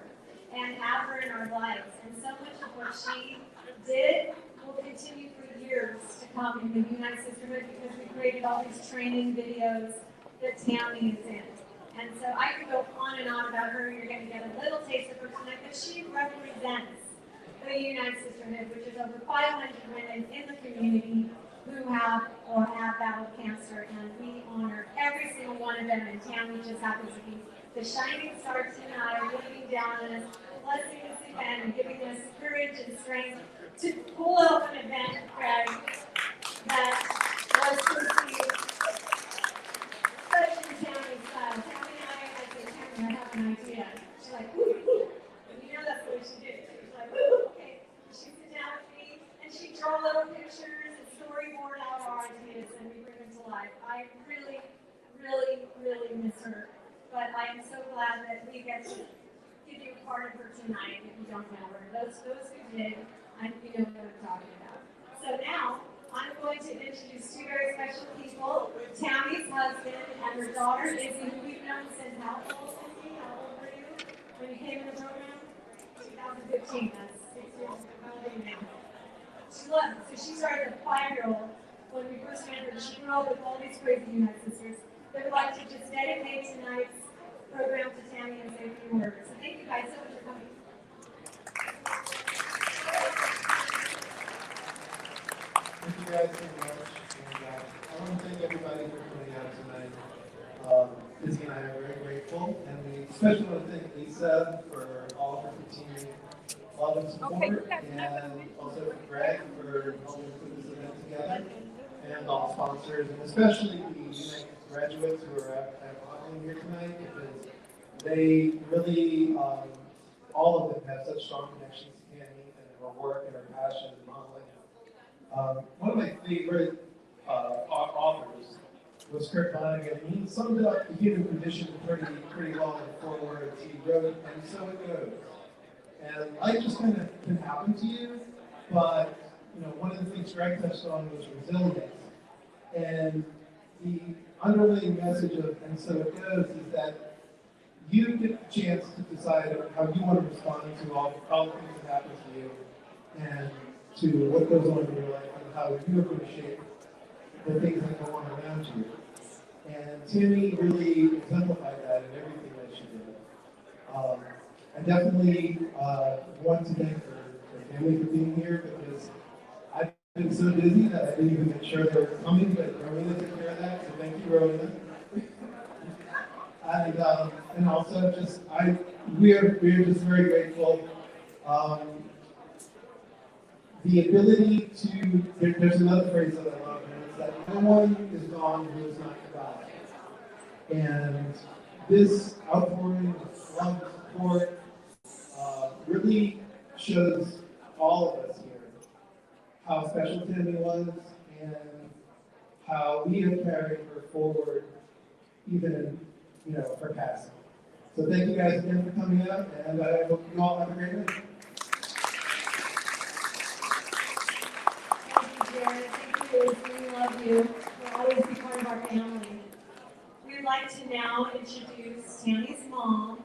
and have her in our lives. And so much of what she did will continue for years to come in the Unite Sisterhood because we created all these training videos that Tammy is in. And so I could go on and on about her. You're going to get a little taste of her tonight, but she represents the Unite Sisterhood, which is over 500 women in the community who have or have battled cancer, and we honor every single one of them, and Tammy just happens to be the shining star tonight, looking down on us, blessing us again, and giving us courage and strength to pull off an event, Greg, that was perceived such in Tammy's style. Tammy and I said, Tammy, I have an idea. She's like, ooh, and you know that's what she did. She's like, ooh, okay. She sit down with me, and she draw little pictures and storyboard out our ideas, and we bring them to life. I really, really, really miss her. But I am so glad that we get to give you a part of her tonight if you don't know her. Those who did, you know what I'm talking about. So now, I'm going to introduce 2 very special people. Tammy's husband and her daughter, Izzy, who we've known since how old, Izzy? How old were you when you came in the program? 2015, that's 6 years ago. How old are you now? She loved it. So she started as a 5-year-old when we first met her. She grew up with all these crazy Unite sisters. They would like to just dedicate tonight's program to Tammy and say a few words. So thank you guys so much for coming. Thank you guys so much. And I want to thank everybody for coming out tonight. Izzy and I are very grateful. And we especially want to thank Lisa for all of her continued love and support. And also for Greg for helping put this event together. And all sponsors, and especially the Unite graduates who are at modeling here tonight, because they really, all of them have such strong connections to Tammy and her work and her passion in modeling. One of my favorite authors was Kurt Vonnegut. He summed up the human condition pretty well in 4 words. He wrote, and so it goes. And life just kind of can happen to you, but one of the things Greg touched on was resilience. And the underlying message of "and so it goes" is that you get the chance to decide how you want to respond to all the things that happen to you and to what goes on in your life and how you appreciate the things that go on around you. And Tammy really exemplified that in everything that she did. I definitely want to thank her family for being here because I've been so busy that I didn't even make sure they were coming, but Rowena took care of that, so thank you, Rowena. And also just, we're just very grateful. The ability to, there's another phrase that I love, and it's that no one is gone who is not God. And this outpouring of love and support really shows all of us here how special Tammy was and how we have carried her forward even in, her passing. So thank you guys again for coming out, and I hope you all have a great night. Thank you, Jared. Thank you, Lucy. We love you. You'll always be part of our family. We'd like to now introduce Tammy's mom,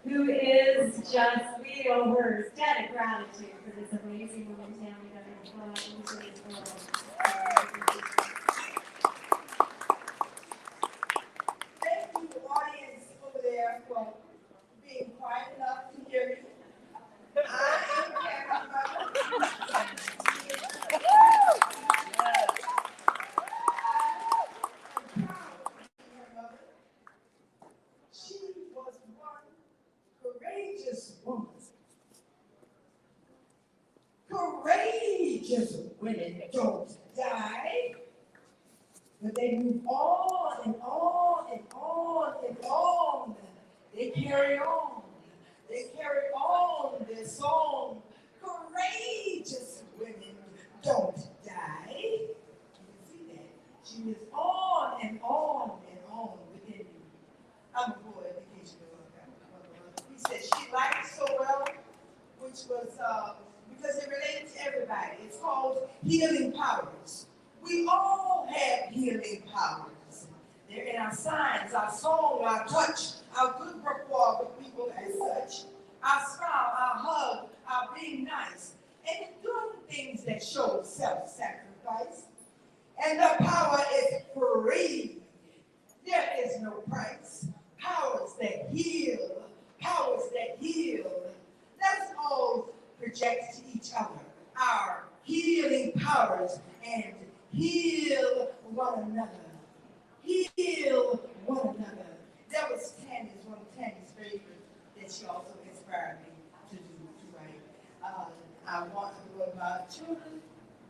who is just, we owe her debt of gratitude for this amazing woman, Tammy, that has brought into this world. Thank you, audience over there, for being quiet enough to hear me. I am Tammy's mother. She was one courageous woman. Courageous women don't die, but they move on and on and on and on. They carry on. They carry on their song. Courageous women don't die. You can see that. She is on and on and on within you. I'm a boy, in case you know. He said she liked so well, which was because it related to everybody. It's called healing powers. We all have healing powers. They're in our signs, our song, our touch, our good rapport with people as such, our smile, our hug, our being nice, and doing things that show self-sacrifice. And the power is free. There is no price. Powers that heal, powers that heal. Let's all project to each other our healing powers and heal one another. Heal one another. That was one of Tammy's favorites that she also inspired me to write. I want to go about children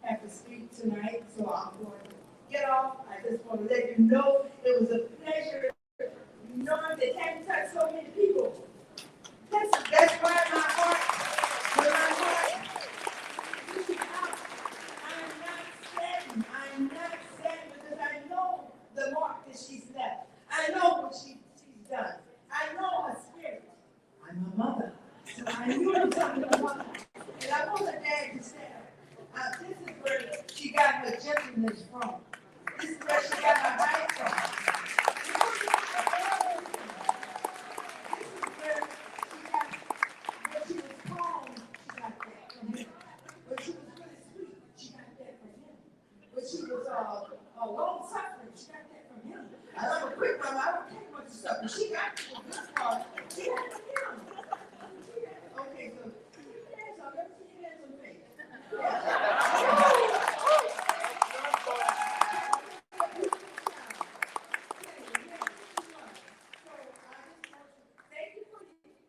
have to speak tonight, so I'm going to get off. I just want to let you know it was a pleasure knowing that Tammy touched so many people. That's why my heart, I'm not sad because I know the mark that she's left. I know what she's done. I know her spirit. I'm her mother. So I knew it was something to mother. And I want her dad to say, this is where she got her gentleness from. This is where she got her height from. She was long suffering. She got that from him. And I'm a quick mama. I don't take much stuff. But she got this part. She got it from him. Okay, so keep your hands on. Let me see your hands on the face. Thank you for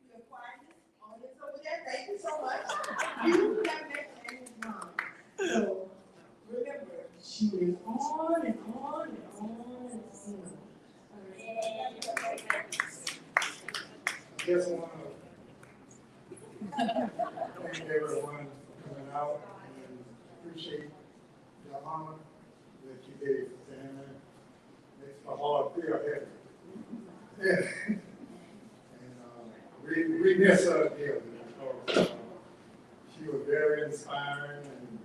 your quietness. Audience over there, thank you so much. You have met Tammy's mom. So remember, she is on and on and on and on. Just want to thank everyone for coming out and appreciate your mama that you gave to Tammy. Makes my heart feel heavy. Yeah. And we miss her dearly because she was very inspiring and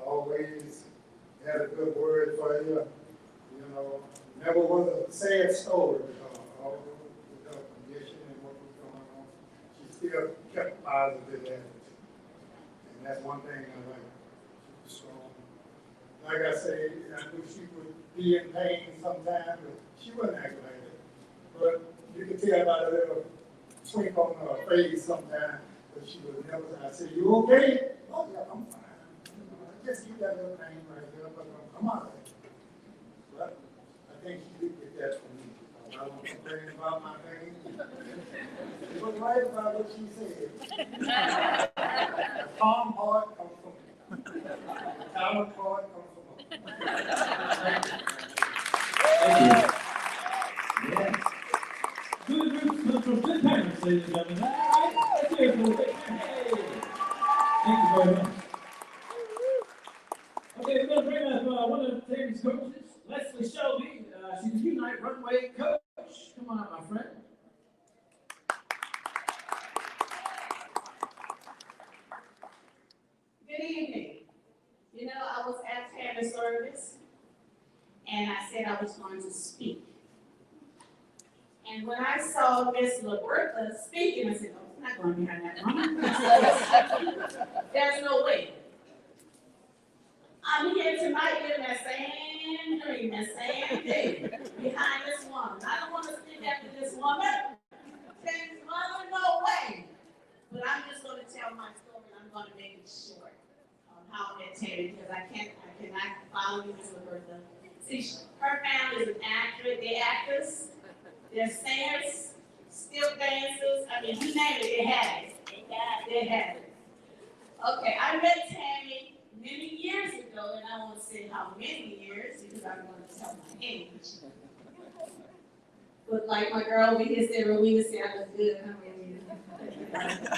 always had a good word for you. Never was a sad story because all with her condition and what was going on, she still kept positive attitude. And that's one thing I like. She was strong. Like I say, I knew she would be in pain sometimes, but she wouldn't act like it. But you could tell by the little twink on her face sometimes, but she would never. I said, "You okay?" "Oh yeah, I'm fine. Just keep that little pain right there, but I'm all right." But I think she did get that from me. I wasn't complaining about my pain. She was right about what she said. The calm heart comes from me. The coward heart comes from her. Thank you. Yes. Good roots come from good parents, ladies and gentlemen. All right, let's hear it for the hey. Thank you very much. Okay, we're going to bring up one of Tammy's coaches, Leslie Shelby. She's a Unite Runway coach. Come on up, my friend. Good evening. You know, I was at Tammy's service, and I said I was going to speak. And when I saw Miss LaBertha speaking, I said, "Oh, I'm not going behind that woman." There's no way. I'm here tonight in that same dream, that same day, behind this woman. I don't want to speak after this woman. Tammy's mother, no way. But I'm just going to tell my story, and I'm going to make it short on how I met Tammy, because I cannot follow you, Miss LaBertha. See, her family is an actress, they're actors. They're singers, still dancers. I mean, you name it, they had it. They had it. Okay, I met Tammy many years ago, and I won't say how many years because I'm going to tell my age. But like my girl over here said, Rowena said, I look good, huh, Rowena?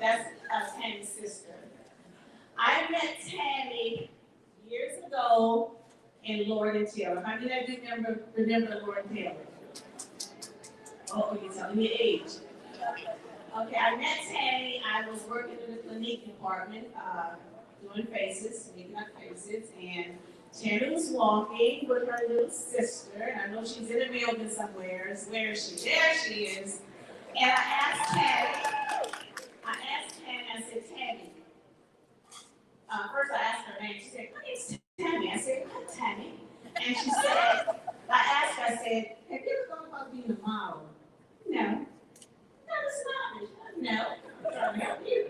That's Tammy's sister. I met Tammy years ago in Lord and Taylor. How many of you remember Lord and Taylor? Oh, you're telling me age. Okay, I met Tammy. I was working in the clinique department, doing faces, making up faces, and Tammy was walking with her little sister, and I know she's in a building somewhere. Where is she? There she is. And I asked Tammy, I said, Tammy, first I asked her name. She said, my name's Tammy. I said, hi, Tammy. And she said, I asked her, I said, have you ever thought about being a model? No. No, it's not. No. I'm trying to help you.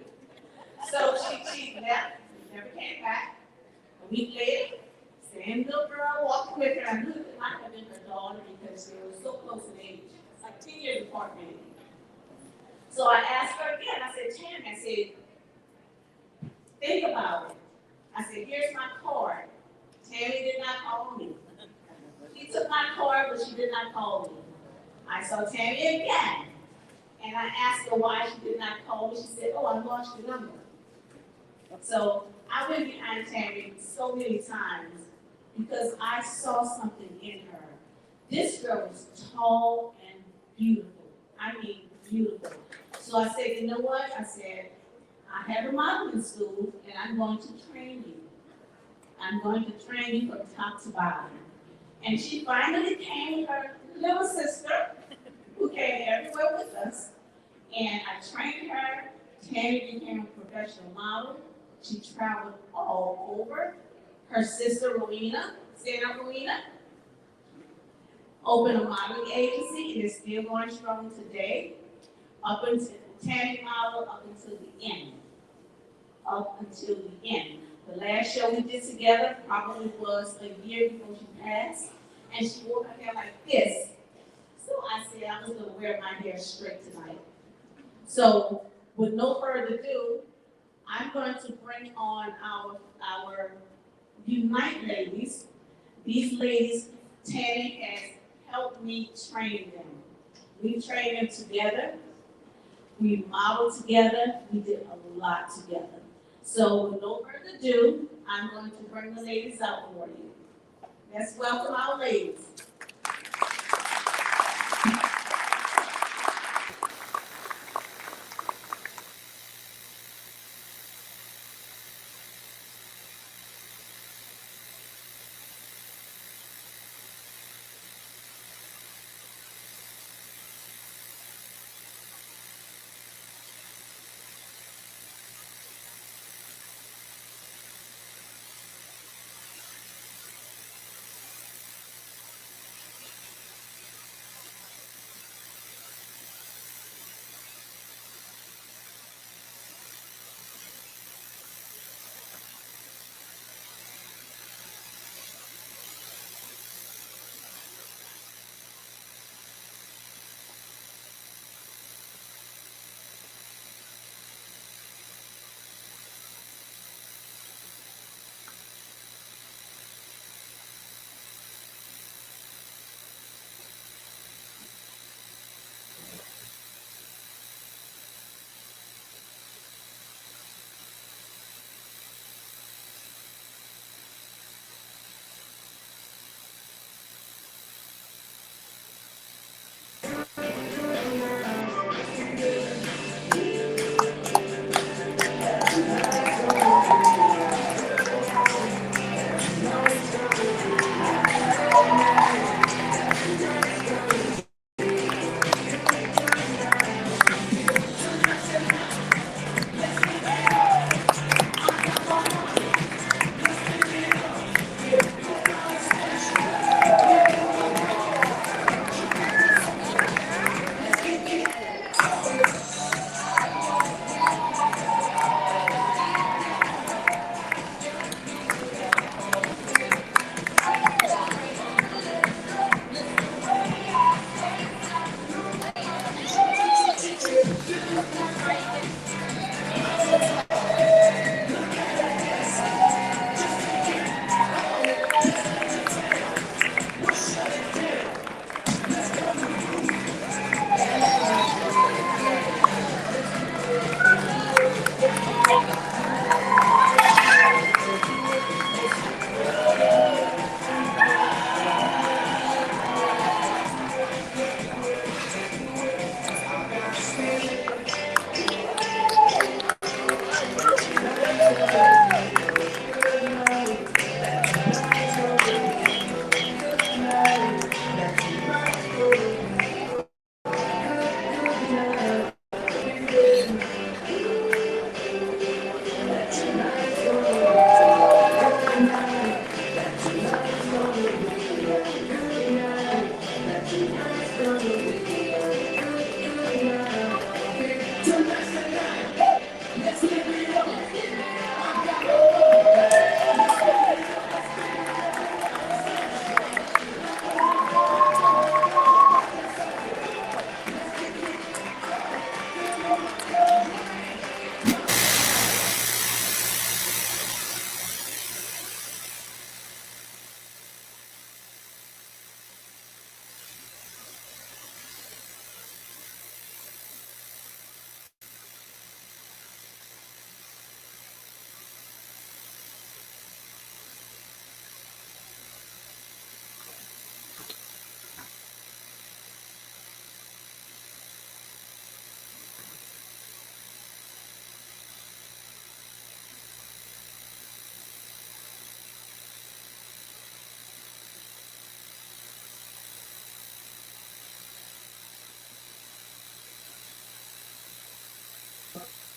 So she left, never came back. A week later, same little girl walking with her. I knew it might have been her daughter because they were so close in age, like 10 years apart maybe. So I asked her again, I said, Tammy, I said, think about it. I said, here's my card. Tammy did not call me. She took my card, but she did not call me. I saw Tammy again, and I asked her why she did not call me. She said, oh, I lost your number. So I went behind Tammy so many times because I saw something in her. This girl was tall and beautiful. I mean, beautiful. So I said, you know what? I said, I have a modeling school, and I'm going to train you. I'm going to train you from top to bottom. And she finally came with her little sister, who came everywhere with us, and I trained her. Tammy became a professional model. She traveled all over. Her sister, Rowena, stand up, Rowena, opened a modeling agency, and is still going strong today. Up until Tammy modeled up until the end. Up until the end. The last show we did together probably was a year before she passed, and she wore her hair like this. So I said I was going to wear my hair straight tonight. So with no further ado, I'm going to bring on our Unite ladies. These ladies, Tammy has helped me train them. We trained them together. We modeled together. We did a lot together. So with no further ado, I'm going to bring the ladies out for you. Let's welcome our ladies.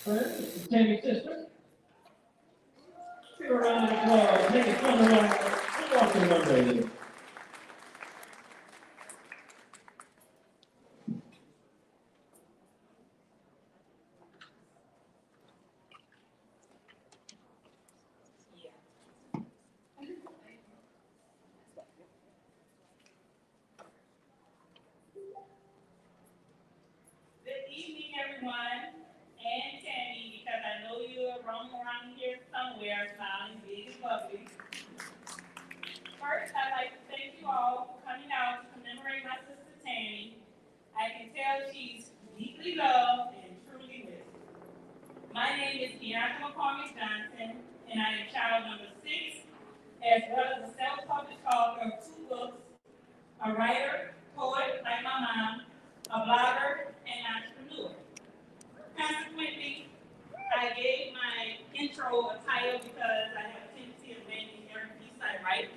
friend, Tammy's sister. Give her a round of applause. Take it from the walking runway. Good evening, everyone, and Tammy, because I know you're roaming around here somewhere, smiling big and bubbly. First, I'd like to thank you all for coming out to commemorate my sister Tammy. I can tell she's deeply loved and truly missed. My name is Bianca McCormick Johnson, and I am child number 6, as well as a self-published author of 2 books, a writer, poet like my mom, a blogger, and entrepreneur. Consequently, I gave my intro a title because I have a tendency of naming every piece I write.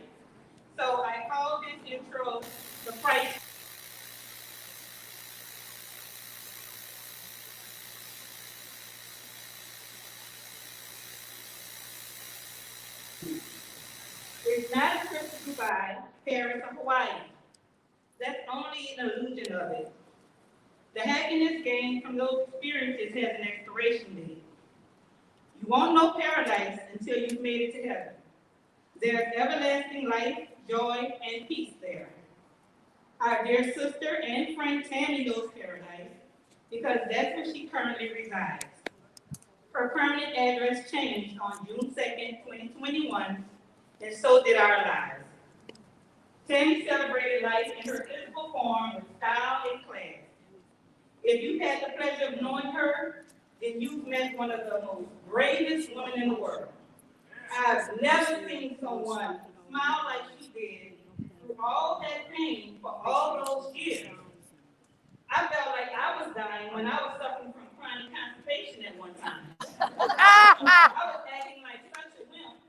So I called this intro The Price. It's not a trip to Dubai, Paris, or Hawaii. That's only an illusion of it. The happiness gained from those experiences has an expiration date. You won't know paradise until you've made it to heaven. There's everlasting life, joy, and peace there. Our dear sister and friend Tammy knows paradise because that's where she currently resides. Her permanent address changed on June 2nd, 2021, and so did our lives. Tammy celebrated life in her physical form with style and class. If you've had the pleasure of knowing her, then you've met one of the most bravest women in the world. I've never seen someone smile like she did through all that pain for all those years. I felt like I was dying when I was suffering from chronic constipation at one time. I was acting like such a wimp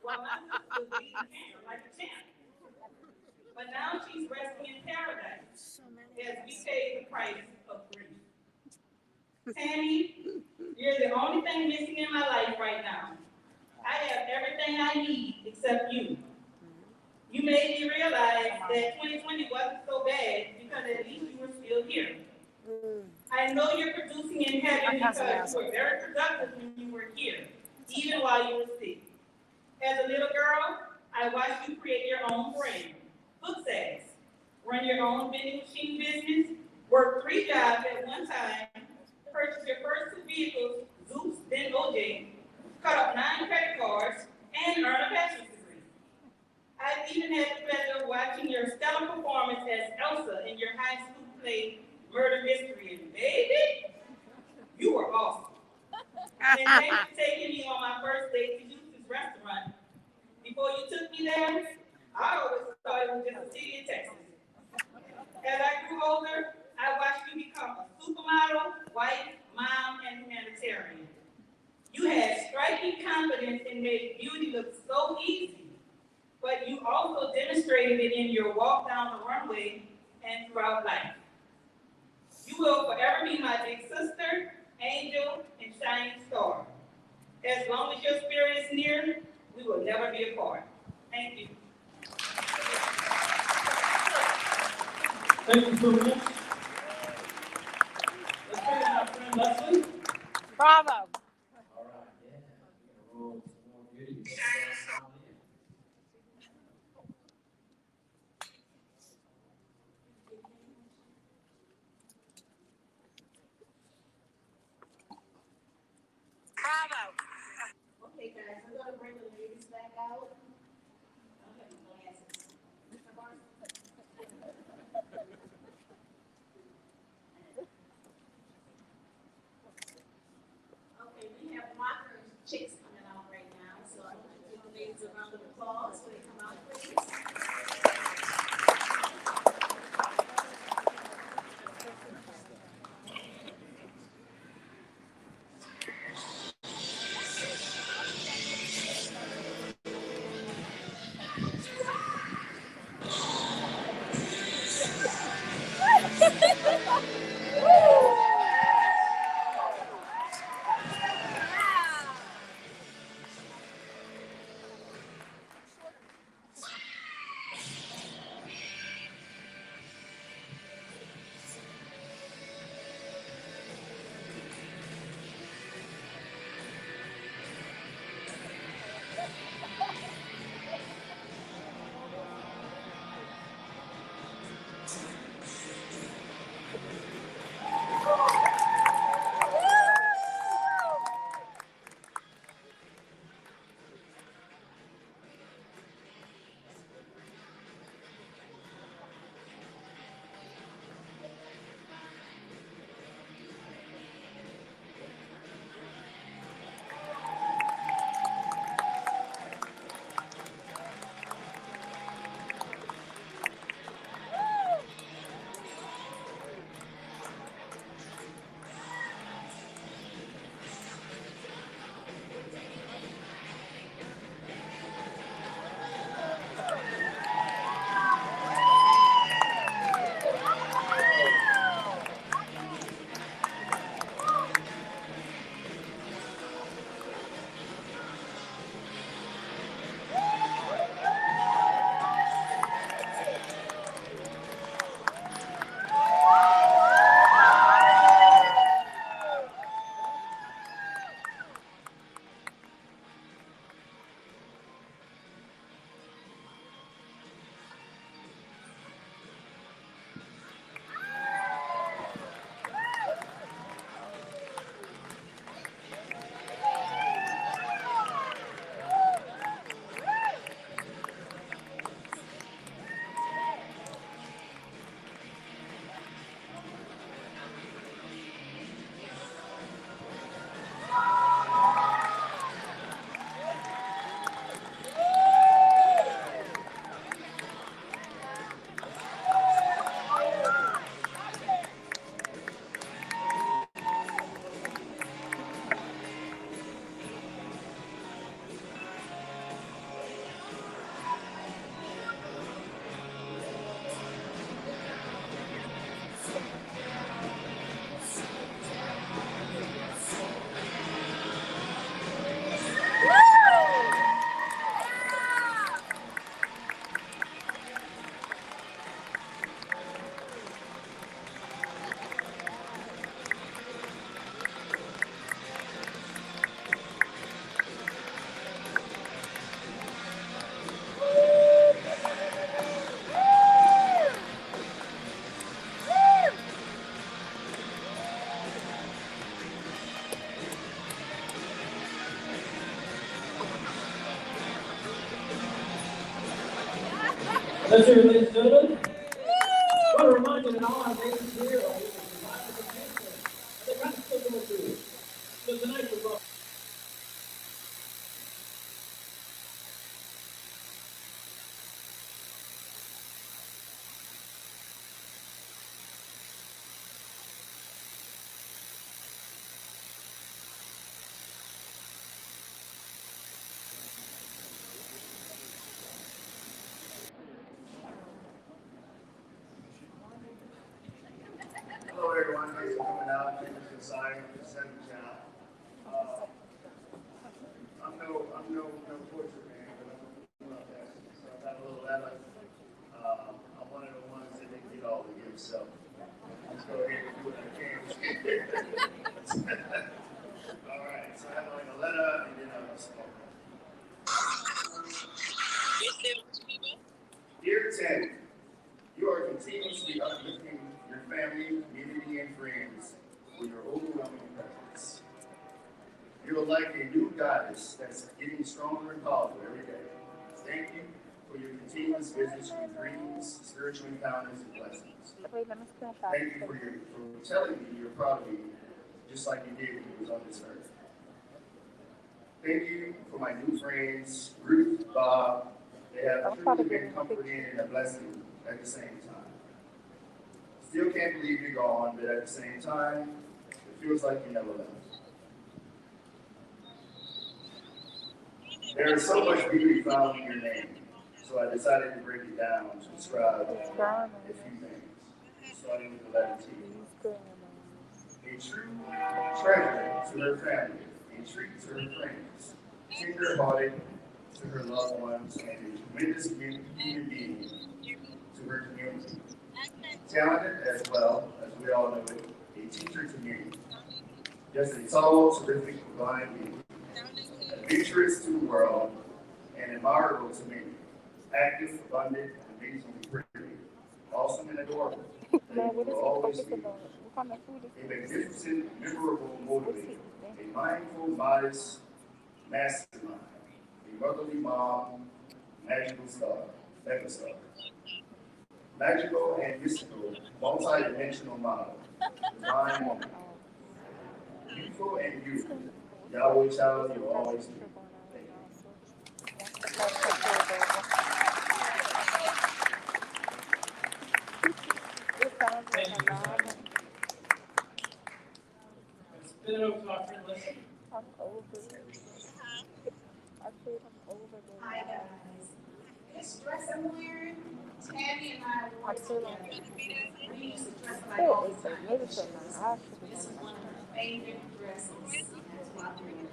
while my sister was beating cancer like a champ. But now she's resting in paradise as we pay the price of grief. Tammy, you're the only thing missing in my life right now. I have everything I need except you. You made me realize that 2020 wasn't so bad because at least you were still here. I know you're producing in heaven because you were very productive when you were here, even while you were sick. As a little girl, I watched you create your own brand, book sales, run your own vending machine business, work 3 jobs at one time, purchase your first 2 vehicles, Zeus, then OJ, cut up 9 credit cards, and earn a bachelor's degree. I've even had the pleasure of watching your stellar performance as Elsa in your high school play, Murder Mystery, and baby, you were awesome. And thanks for taking me on my first date to Houston's restaurant. Before you took me there, I always thought it was just a city in Texas. As I grew older, I watched you become a supermodel, wife, mom, and humanitarian. You had striking confidence and made beauty look so easy, but you also demonstrated it in your walk down the runway and throughout life. You will forever be my big sister, angel, and shining star. As long as your spirit is near, we will never be apart. Thank you. Thank you so much. Let's bring in our friend Leslie. Bravo. All right, yeah. We're gonna roll some more beauty. Okay, guys, I'm gonna bring the ladies back out. I'm having glasses. Mr. Barnes? Okay. That's it, ladies and gentlemen. I want to remind you that all our ladies here are with the survivors of cancer. They're kind of still going through it. So tonight we're going. Hello everyone, thanks for coming out. Thank you for deciding to send me out. I'm no portrait man, but I'm not that. So I got a little Ella. I'm one of the ones that didn't get all the gifts, so let's go ahead and do what I can. All right, so I have like a letter and then a smoke. Dear Tammy, you are continuously uplifting your family, community, and friends with your overwhelming presence. You are like a new goddess that's getting stronger and powerful every day. Thank you for your continuous visits with dreams, spiritual encounters, and blessings. Thank you for telling me you're proud of me, just like you did when you was on this earth. Thank you for my new friends, Ruth, Bob. They have truly been comforting and a blessing at the same time. Still can't believe you're gone, but at the same time, it feels like you never left. There is so much beauty found in your name, so I decided to break it down to describe a few things, starting with the letter T. A true treasure to her family, a treat to her friends, tender-hearted to her loved ones, and a tremendous human being to her community. Talented as well, as we all know it, a teacher to me. Just a tall, terrific, blind being. Adventurous to the world, and admirable to me. Active, abundant, amazingly pretty. Awesome and adorable. They will always be. A magnificent, memorable motivator. A mindful, modest mastermind. A motherly mom, magical star, megastar. Magical and mystical, multi-dimensional model. Divine woman. Beautiful and beautiful. Yahweh child, you will always be. Thank you. Spin it over to our friend Leslie. Hi guys. This dress I'm wearing, Tammy and I wore it together. We used to dress like all the time. This is one of her favorite dresses. That's why I'm wearing it.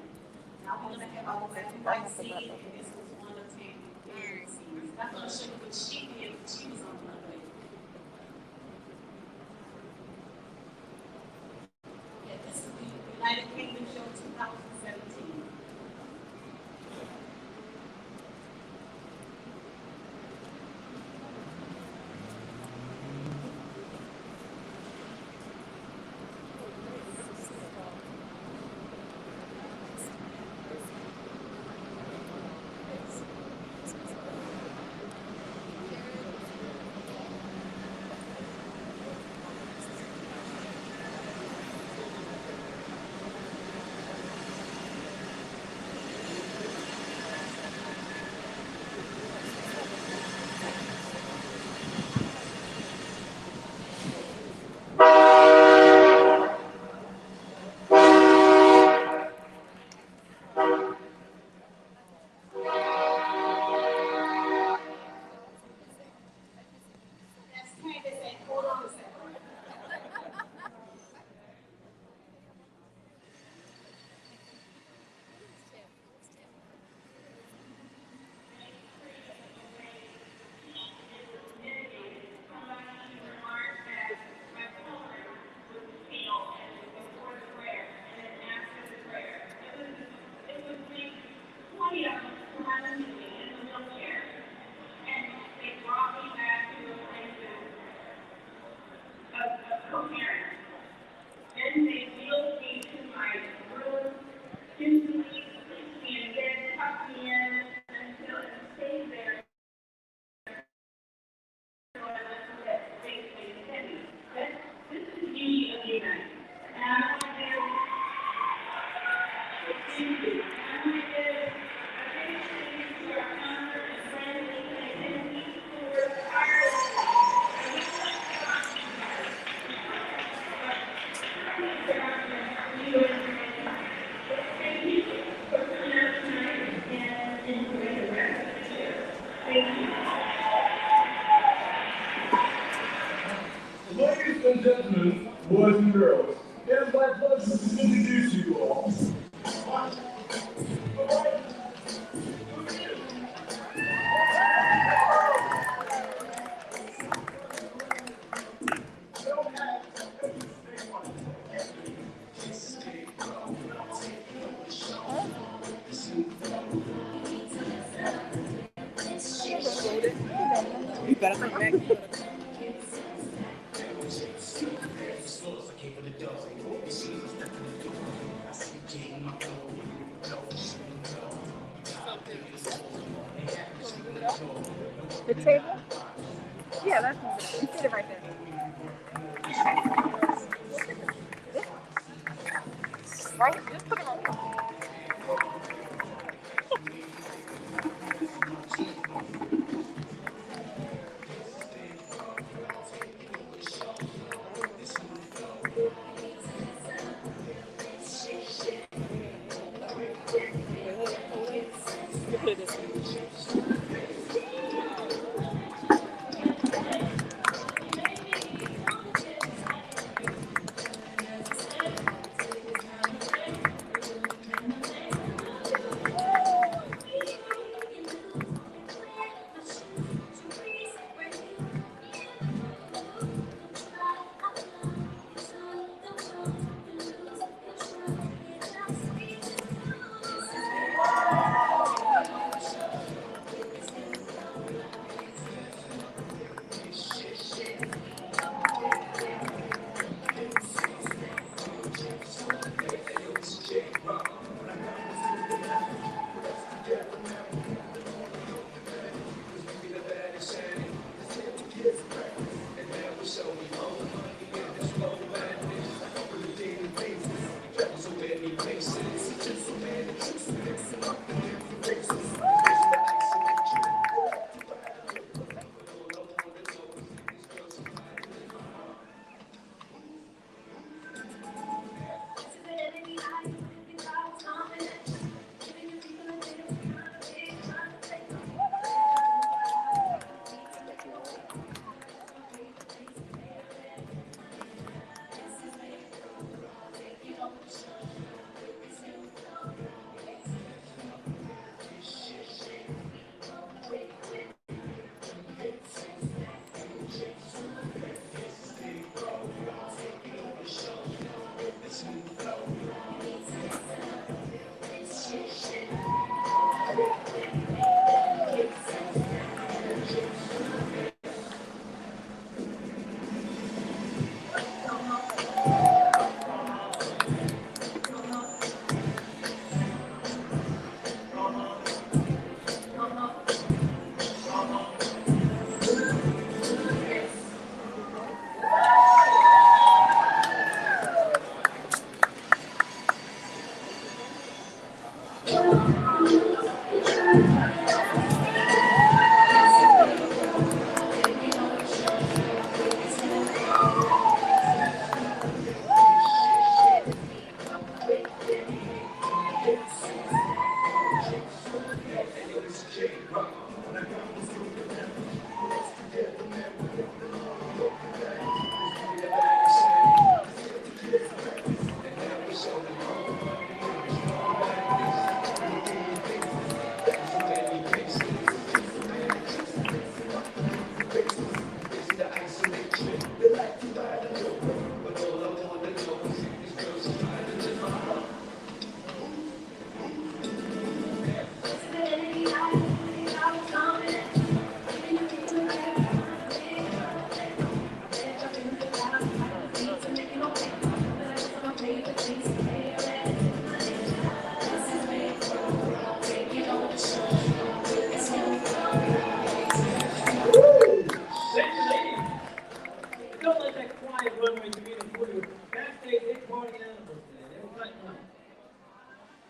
Now I'm gonna have all that white seed, and this was one of Tammy's favorite seeds. I'm gonna show you what she did when she was on the way. Yeah, this is the United Kingdom show 2017. Ladies and gentlemen, boys and girls, it is my pleasure to introduce you all. You better come back. The table? Yeah, that's you sit it right there. Right? Just put it right there.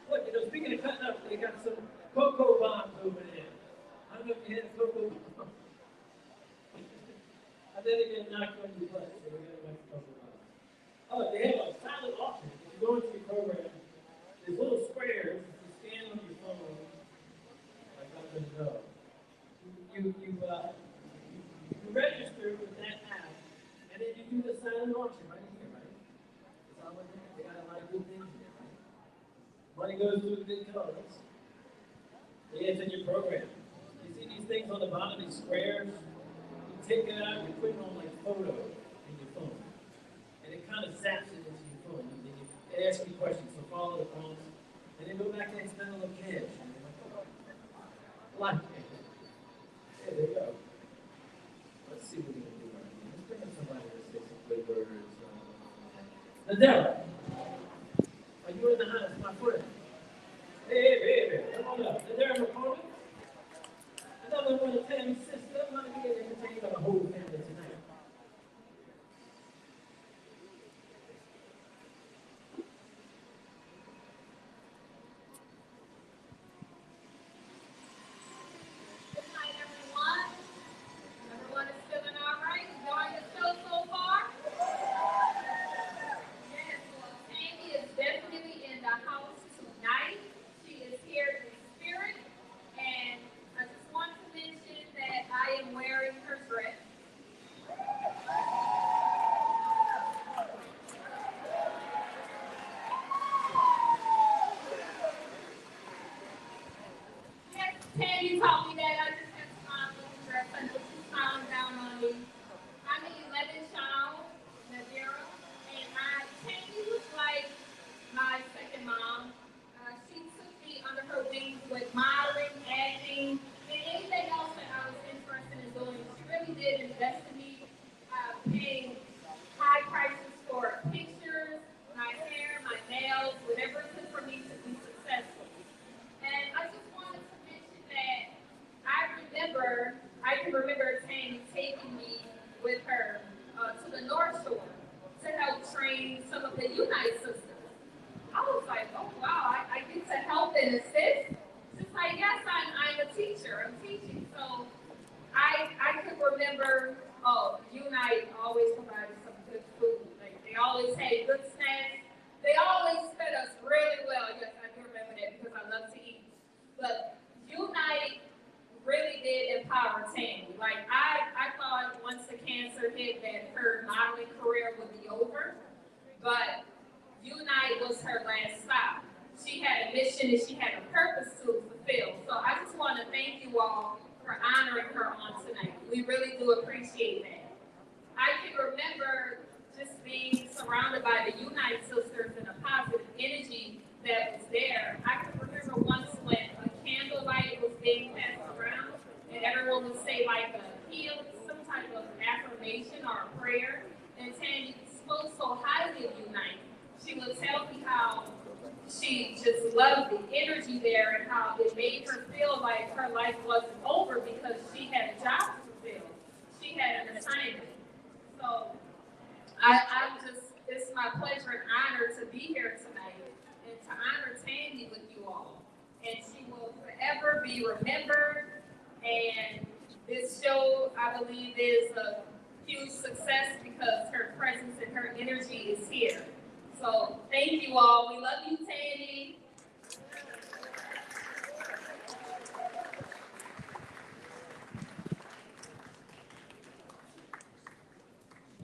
What did cutting up. They got some cocoa bombs over there. I don't know if you had a cocoa bomb. I think they get knocked on your butt, so we got to make a cocoa bomb. Oh, they have a silent auction. If you go into your program, there's little squares. You scan on your phone, like I'm going to know. You register with that app, and then you do the silent auction right here, right? It's all in there. They got a lot of good things here, right? Money goes through the big colors. It's in your program. You see these things on the bottom, these squares? You take it out, you put it on like photo in your phone. And it kind of zaps it into your phone. It asks you questions, so follow the prompts. And then go back and spend a little cash. Like, yeah, there you go. Let's see what we can do right here. Let's bring up somebody to say some good words. Nadella, are you in the house, my friend? Hey, come on up. Nadella McCormick. Another one of Tammy's sister. I'm going to be entertained by the whole family tonight. Tammy taught me that I just have to smile with the dress and put some smiling down on me. I'm the 11th child, Nadira, and Tammy was like my second mom. She took me under her wings with modeling, acting, and anything else that I was interested in doing. She really did invest in me, paying high prices for pictures, my hair, my nails, whatever it took for me to be successful. And I just wanted to mention that I can remember Tammy taking me with her to the North Shore to help train some of the Unite sisters. I was like, oh wow, I get to help and assist. She's like, yes, I'm a teacher, I'm teaching. So I could remember, Unite always provided some good food. Like they always had good snacks. They always fed us really well. Yes, I do remember that because I love to eat. But Unite really did empower Tammy. Like I thought once the cancer hit that her modeling career would be over, but Unite was her last stop. She had a mission and she had a purpose to fulfill. So I just want to thank you all for honoring her on tonight. We really do appreciate that. I can remember just being surrounded by the Unite sisters and a positive energy that was there. I can remember once when a candlelight was being passed around and everyone would say like a hymn, some type of affirmation or a prayer. And Tammy spoke so highly of Unite. She would tell me how she just loved the energy there and how it made her feel like her life wasn't over because she had a job to fulfill. She had an assignment. So it's my pleasure and honor to be here tonight and to honor Tammy with you all. And she will forever be remembered. And this show, I believe, is a huge success because her presence and her energy is here. So thank you all. We love you, Tammy.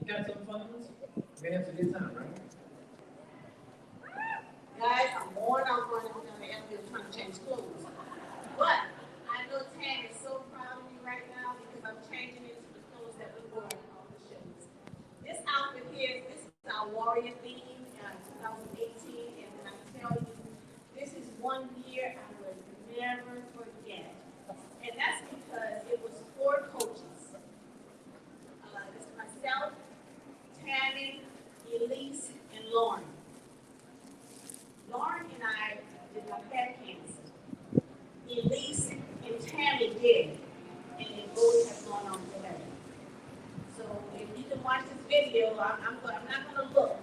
You got some fun ones? We're gonna have some good time, right? Guys, I'm going down the airfield trying to change clothes. But I know Tam is so proud of me right now because I'm changing into the clothes that we wore on the shows. This outfit here, this is our warrior theme in 2018, and when I tell you, this is one year I will never forget. And that's because it was 4 coaches. This is myself, Tammy, Elise, and Lauren. Lauren and I did not have cancer. Elise and Tammy did, and they both have gone on to heaven. So if you can watch this video, I'm not going to look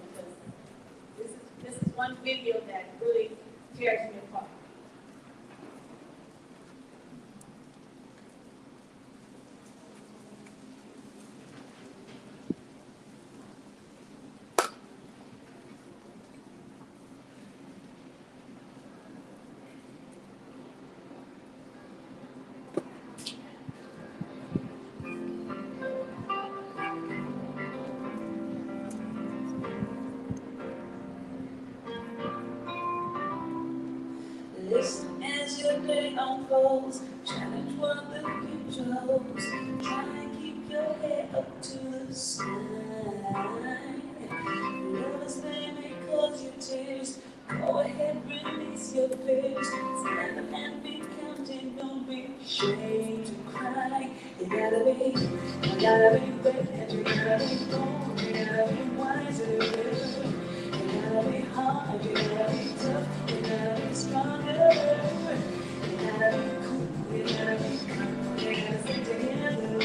because this is one video that really tears me apart. Listen as your day unfolds, challenge what the future holds. Try and keep your head up to the sky. Lovers may cause you tears. Go ahead, release your fears. Stand up and be counted, don't be ashamed to cry. You gotta be better, you gotta be bold, you gotta be wiser. You gotta be hard, you gotta be tough, you gotta be stronger. You gotta be cool, you gotta be calm, you gotta stay together.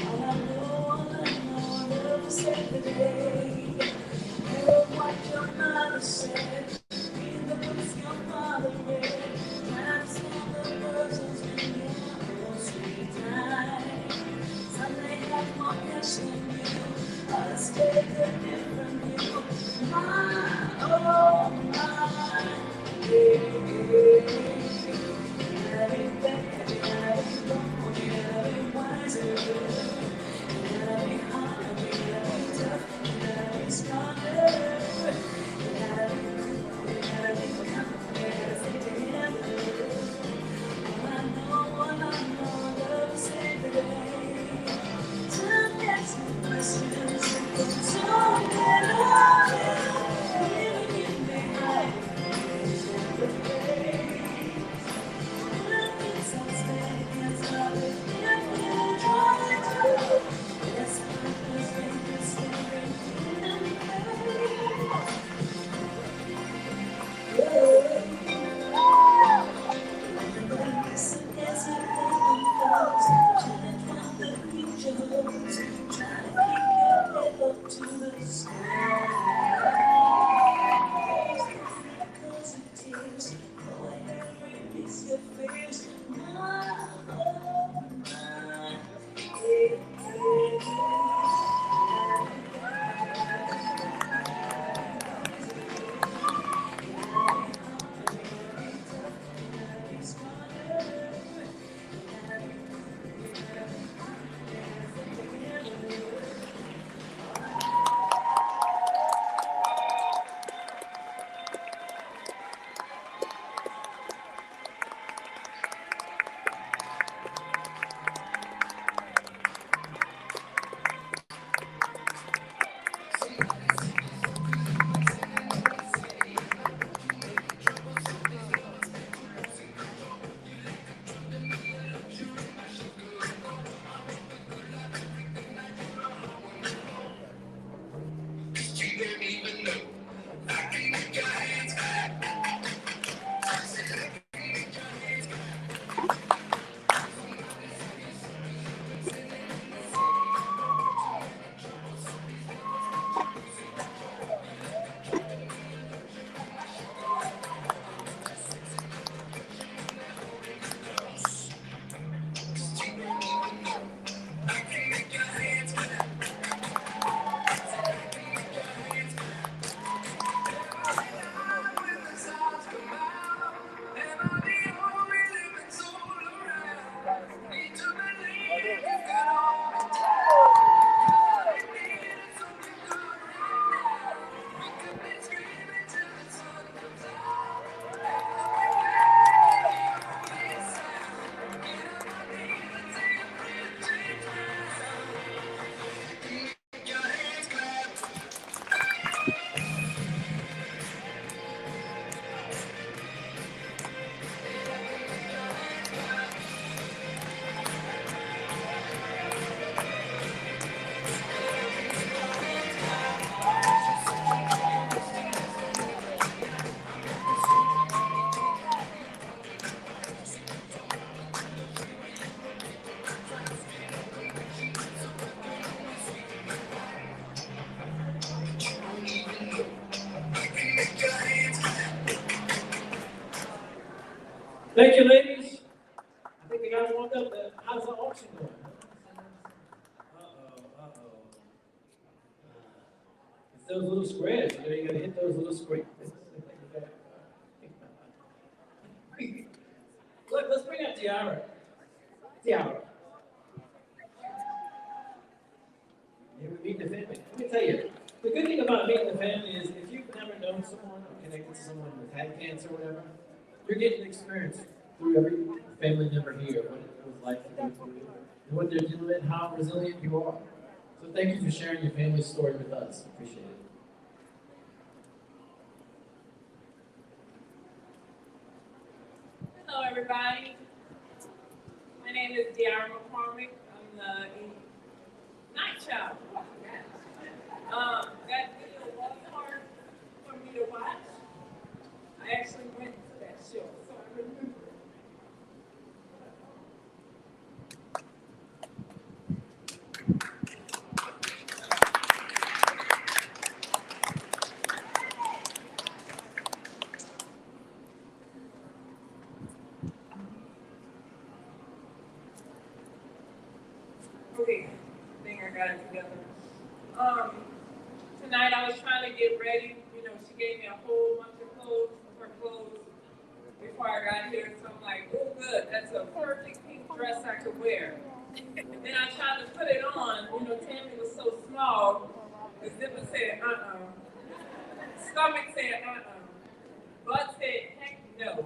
All I know, love saved the day. Hear what your mother said, read the books your father read. Times for the persons when you're sweet time. Some may have more cash than you, others take a different view. My, oh my, yeah. You gotta be better, you gotta be bold, you gotta be wiser. You gotta be hard, you gotta be tough, you gotta be stronger. You gotta be cool, you gotta be calm, you gotta stay together. All I know, love saved the day. Time asks me questions, so get on it. Living in behind the face. Nothing so steady can't stop it if you try to. Yes, I was making staring in the face. Listen as your day unfolds, challenge what the future holds. Try to keep your head up to the sky. Cause it tears, go ahead, release your fears. My, oh my, Thank you, ladies. I think we got it warmed up. How's the auction going? It's those little squares. You know, you gotta hit those little squares. Look, let's bring up Tiara. Tiara. Yeah, we meet the family. Let me tell you, the good thing about meeting the family is if you've never known someone or connected to someone who's had cancer or whatever, you're getting to experience through every family member here what it was like to go through and what they're dealing with, how resilient you are. So thank you for sharing your family story with us. Appreciate it. Hello, everybody. My name is De'Ara McCormick. I'm the night child. That video was hard for me to watch. I actually went to that show, so I remember it. Okay, I think I got it together. Tonight I was trying to get ready. You know, she gave me a whole bunch of clothes, her clothes, before I got here. So I'm like, oh good, that's a perfect pink dress I could wear. Then I tried to put it on. You know, Tammy was so small. The zipper said, Stomach said, Butt said, heck no.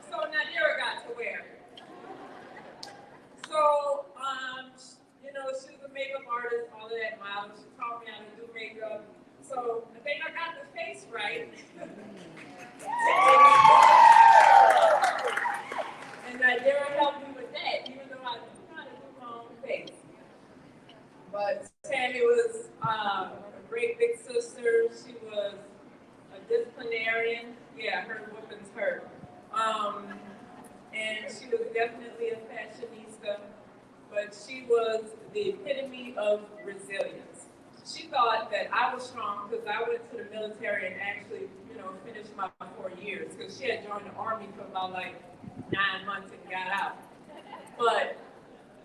So Nadira got to wear it. So, you know, she was a makeup artist, all of that model. She taught me how to do makeup. So I think I got the face right. And Nadira helped me with that, even though I knew how to do my own face. But Tammy was a great big sister. She was a disciplinarian. Yeah, her whoopings hurt. And she was definitely a fashionista, but she was the epitome of resilience. She thought that I was strong because I went to the military and actually, you know, finished my 4 years, because she had joined the Army for about like 9 months and got out. But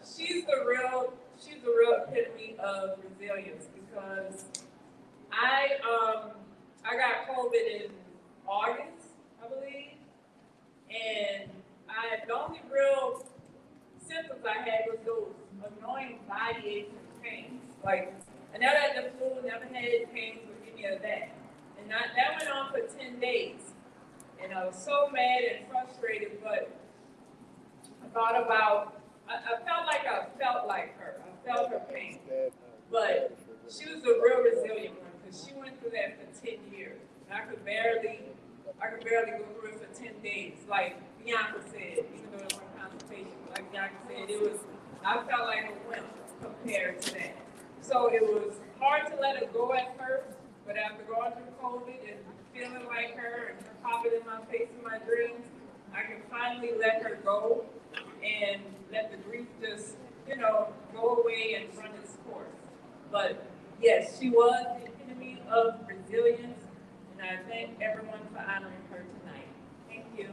she's the real epitome of resilience, because I got COVID in August, I believe, and the only real symptoms I had was those annoying body aches and pains. Like, I never had the flu, never had pains or any of that. And that went on for 10 days. And I was so mad and frustrated, but I thought about, I felt like her. I felt her pain. But she was a real resilient one, because she went through that for 10 years. And I could barely go through it for 10 days. Like Bianca said, even though it was consultation, like Bianca said, I felt like a wimp compared to that. So it was hard to let her go at first, but after going through COVID and feeling like her and her popping in my face in my dreams, I could finally let her go and let the grief just, you know, go away and run its course. But yes, she was the epitome of resilience, and I thank everyone for honoring her tonight. Thank you.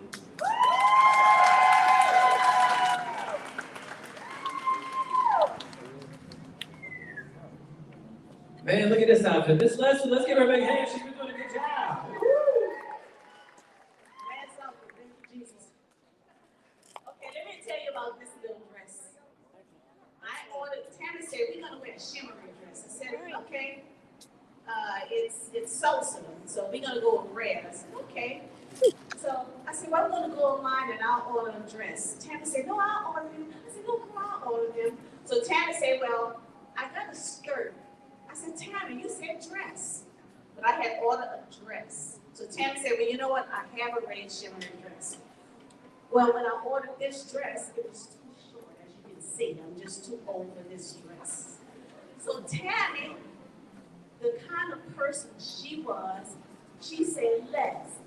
Man, look at this outfit. This lesson, let's give her a big hand. She's been doing a good job. Thank you, Jesus. Okay, let me tell you about this little dress. Tammy said, we're going to wear a shimmery dress. I said, okay. It's Sosa, so we're going to go with red. I said, okay. So I said, well, I'm going to go online and I'll order a dress. Tammy said, no, I'll order them. I said, no, come on, I'll order them. So Tammy said, well, I got a skirt. I said, Tammy, you said dress. But I had ordered a dress. So Tammy said, well, you know what? I have a red shimmery dress. Well, when I ordered this dress, it was too short, as you can see. I'm just too old for this dress. So Tammy, the kind of person she was, she said, Les,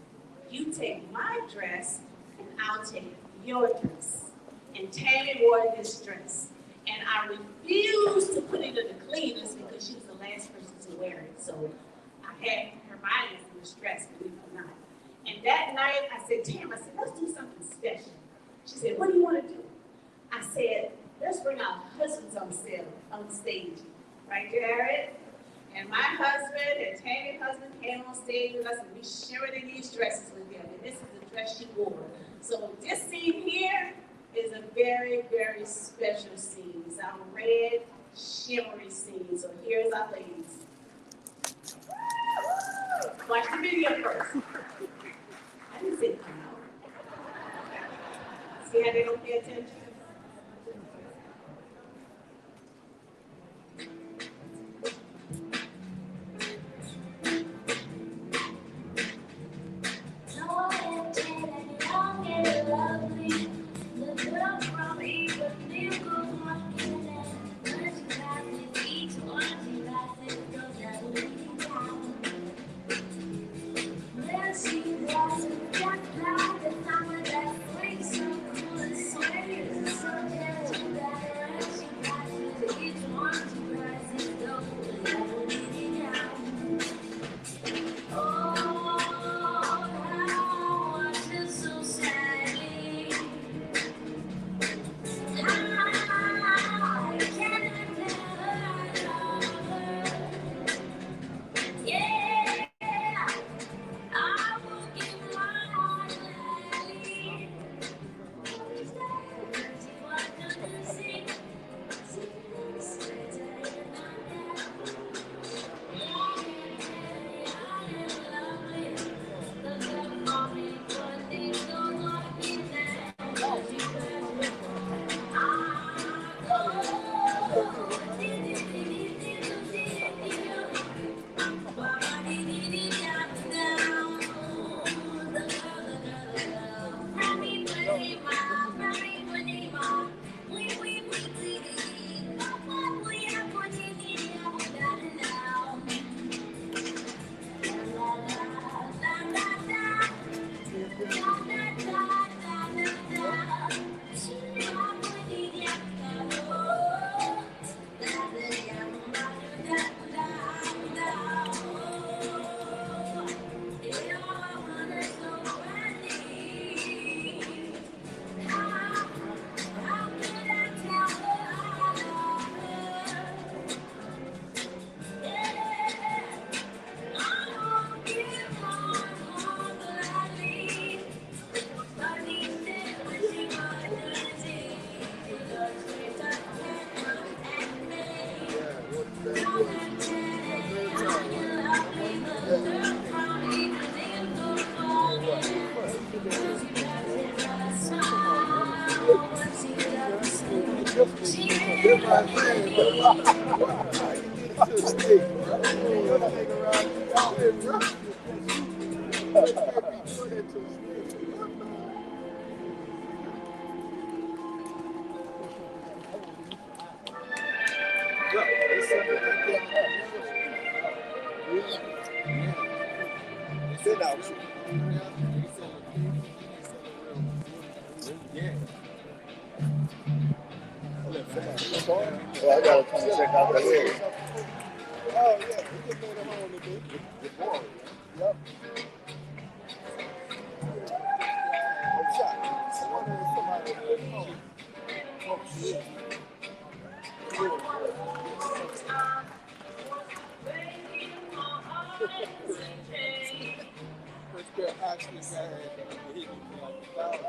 you take my dress and I'll take your dress. And Tammy wore this dress. And I refused to put it in the cleaners because she was the last person to wear it. So I had her body in this dress, believe it or not. And that night I said, Tammy, let's do something special. She said, what do you want to do? I said, let's bring our husbands on stage. Right, Jared? And my husband and Tammy's husband came on stage with us, and we shared in these dresses with them. And this is the dress she wore. So this scene here is a very, very special scene. It's our red, shimmery scene. So here's our ladies. Watch the video first. I didn't say come out. See how they don't pay attention? Well, I gotta come check out the area. Oh, yeah, we just made a home today. Yep. I wonder if somebody was home. Oh, shit. First pair of oxys I had, hit me for like 1,000.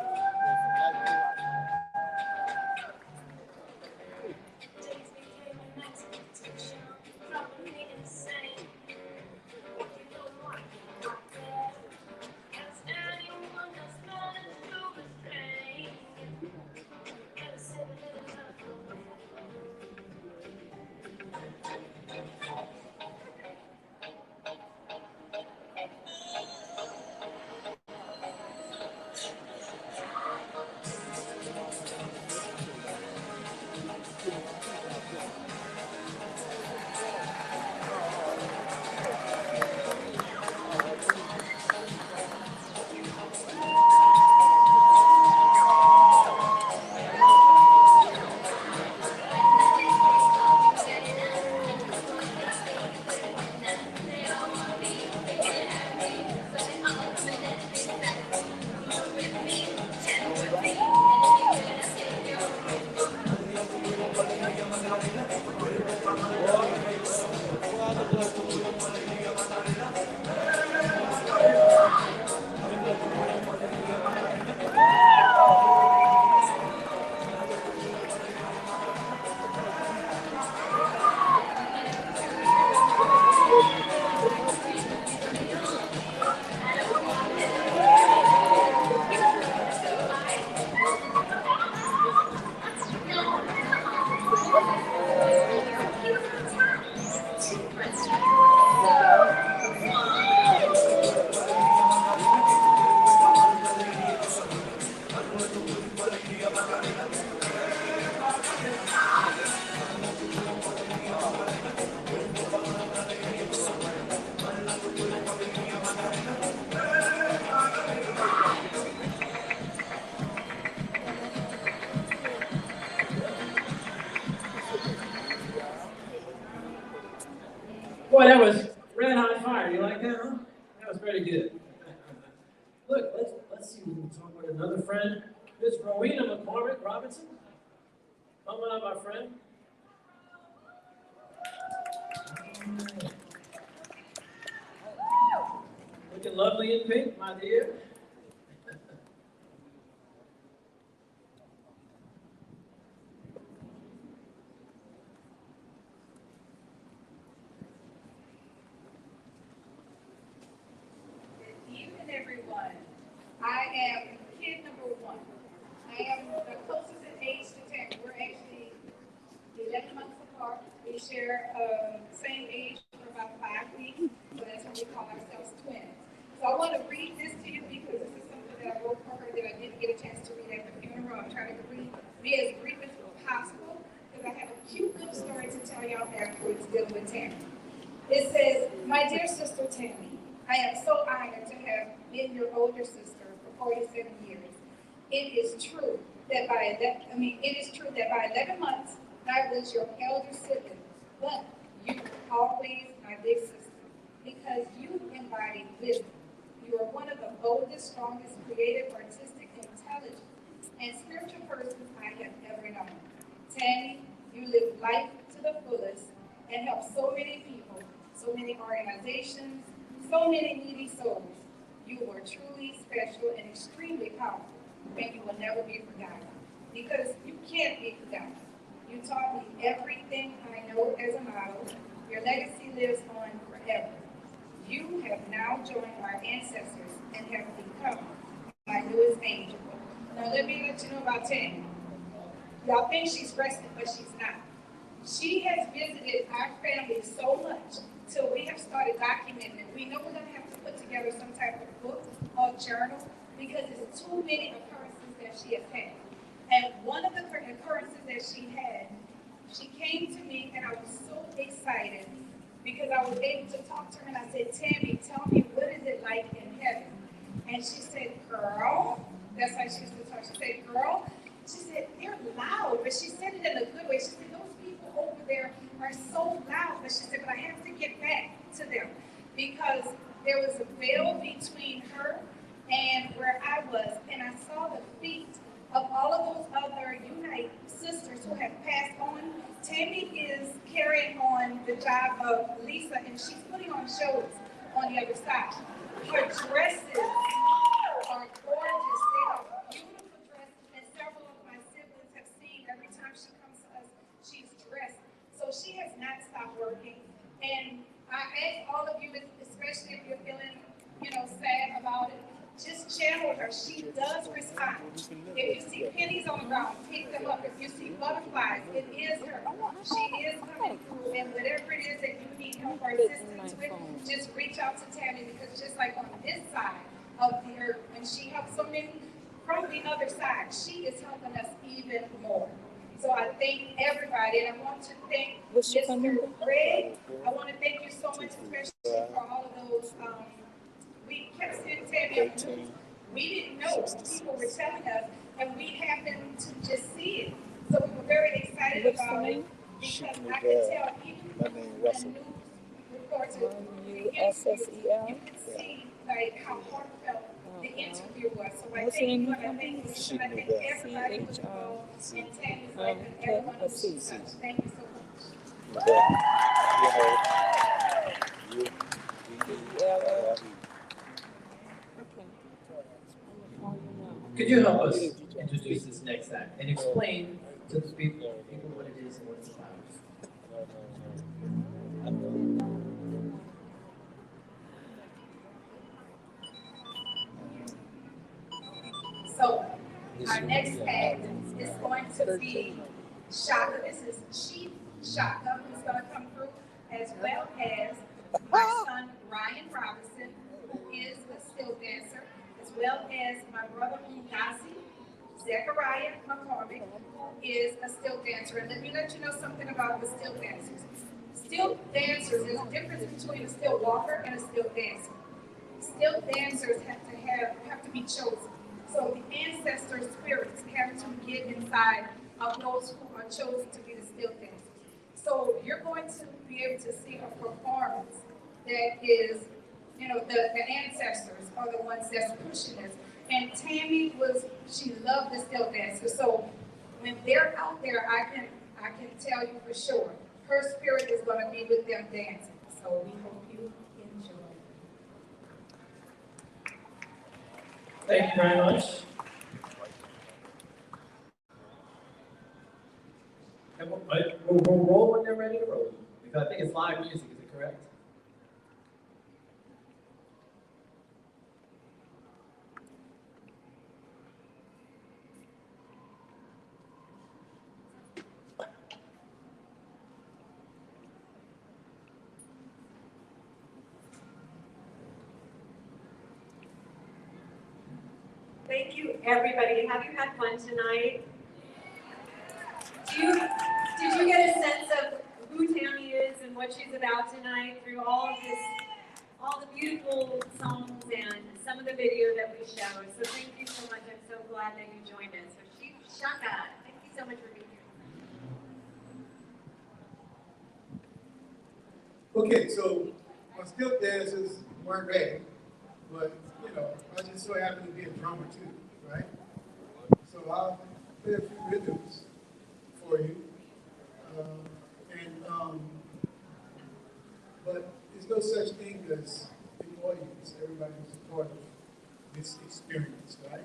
Boy, that was red hot fire. You like that, huh? That was pretty good. Look, let's see if we can talk with another friend. Miss Rowena McCormick Robinson. Come on up, my friend. Looking lovely in pink, my dear. Good evening, everyone. I am kid number 1. I am the closest in age to Tammy. We're actually 11 months apart. We share same age for about 5 weeks, so that's when we call ourselves twins. So I want to read this to you because this is something that I wrote for her that I didn't get a chance to read at the funeral. I'm trying to be as brief as possible because I have a cute little story to tell y'all afterwards dealing with Tammy. It says, "My dear sister Tammy, I am so honored to have been your older sister for 47 years. It is true that by 11 months I was your elder sibling, but you were always my big sister because you embody wisdom. You are one of the boldest, strongest, creative, artistic, intelligent, and spiritual persons I have ever known. Tammy, you live life to the fullest and help so many people, so many organizations, so many needy souls. You are truly special and extremely powerful, and you will never be forgotten because you can't be forgotten. You taught me everything I know as a model. Your legacy lives on forever. You have now joined our ancestors and have become my newest angel." Now let me let you know about Tammy. Y'all think she's rested, but she's not. She has visited our family so much till we have started documenting it. We know we're gonna have to put together some type of book or journal because it's too many occurrences that she has had. And one of the occurrences that she had, she came to me and I was so excited because I was able to talk to her and I said, "Tammy, tell me, what is it like in heaven?" And she said, "Girl," that's how she used to talk. She said, "Girl," she said, "they're loud," but she said it in a good way. She said, "Those people over there are so loud," but she said, "but I have to get back to them because there was a veil between her and where I was, and I saw the feet of all of those other Unite sisters who have passed on. Tammy is carrying on the job of Lisa, and she's putting on shows on the other side. Her dresses are gorgeous. They are beautiful dresses, and several of my siblings have seen every time she comes to us, she's dressed. So she has not stopped working. And I ask all of you, especially if you're feeling, sad about it, just channel her. She does respond. If you see pennies on the ground, pick them up. If you see butterflies, it is her. She is coming through, and whatever it is that you need help or assistance with, just reach out to Tammy because just like on this side of the earth, when she helps so many from the other side, she is helping us even more. So I thank everybody, and I want to thank Mr. Greg. I want to thank you so much, especially for all of those. We kept sending Tammy up. We didn't know. People were telling us, and we happened to just see it. So we were very excited about it because I could tell even from the news reports, you can see like how heartfelt the interview was. So I thank you, and I thank you, and I thank everybody who was involved in Tammy's life and everyone who was touched. Thank you so much. Could you help us introduce this next act and explain to the people what it is and what it's about? So our next act is going to be Shaka. This is Chief Shaka, who's going to come through, as well as my son Ryan Robinson, who is a still dancer, as well as my brother Ngasi, Zechariah McCormick, who is a still dancer. And let me let you know something about the still dancers. Still dancers, there's a difference between a still walker and a still dancer. Still dancers have to be chosen. So the ancestor spirits have to get inside of those who are chosen to be the still dancers. So you're going to be able to see a performance that is, you know, the ancestors are the ones that's pushing this. And Tammy she loved the step dancer. So when they're out there, I can tell you for sure, her spirit is going to be with them dancing. So we hope you enjoy. Thank you very much. And we'll roll when they're ready to roll. Because I think it's live music, is it correct? Thank you, everybody. Have you had fun tonight? Did you get a sense of who Tammy is and what she's about tonight through all of this, all the beautiful songs and some of the video that we showed? So thank you so much. I'm so glad that you joined us. So Chief Shaka, thank you so much for being here. Okay, so my step dancers weren't ready, but you know, I just so happen to be a drummer too, right? So I'll play a few rhythms for you. But there's no such thing as an audience. Everybody is a part of this experience, right?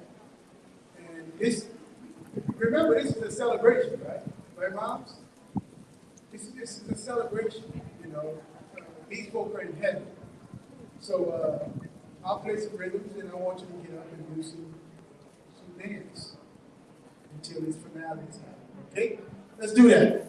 And this, remember, this is a celebration, right? Right, moms? This is a celebration, you know. These folk are in heaven. So I'll play some rhythms, and I want you to get up and do some dance until this finale is happening. Okay? Let's do that.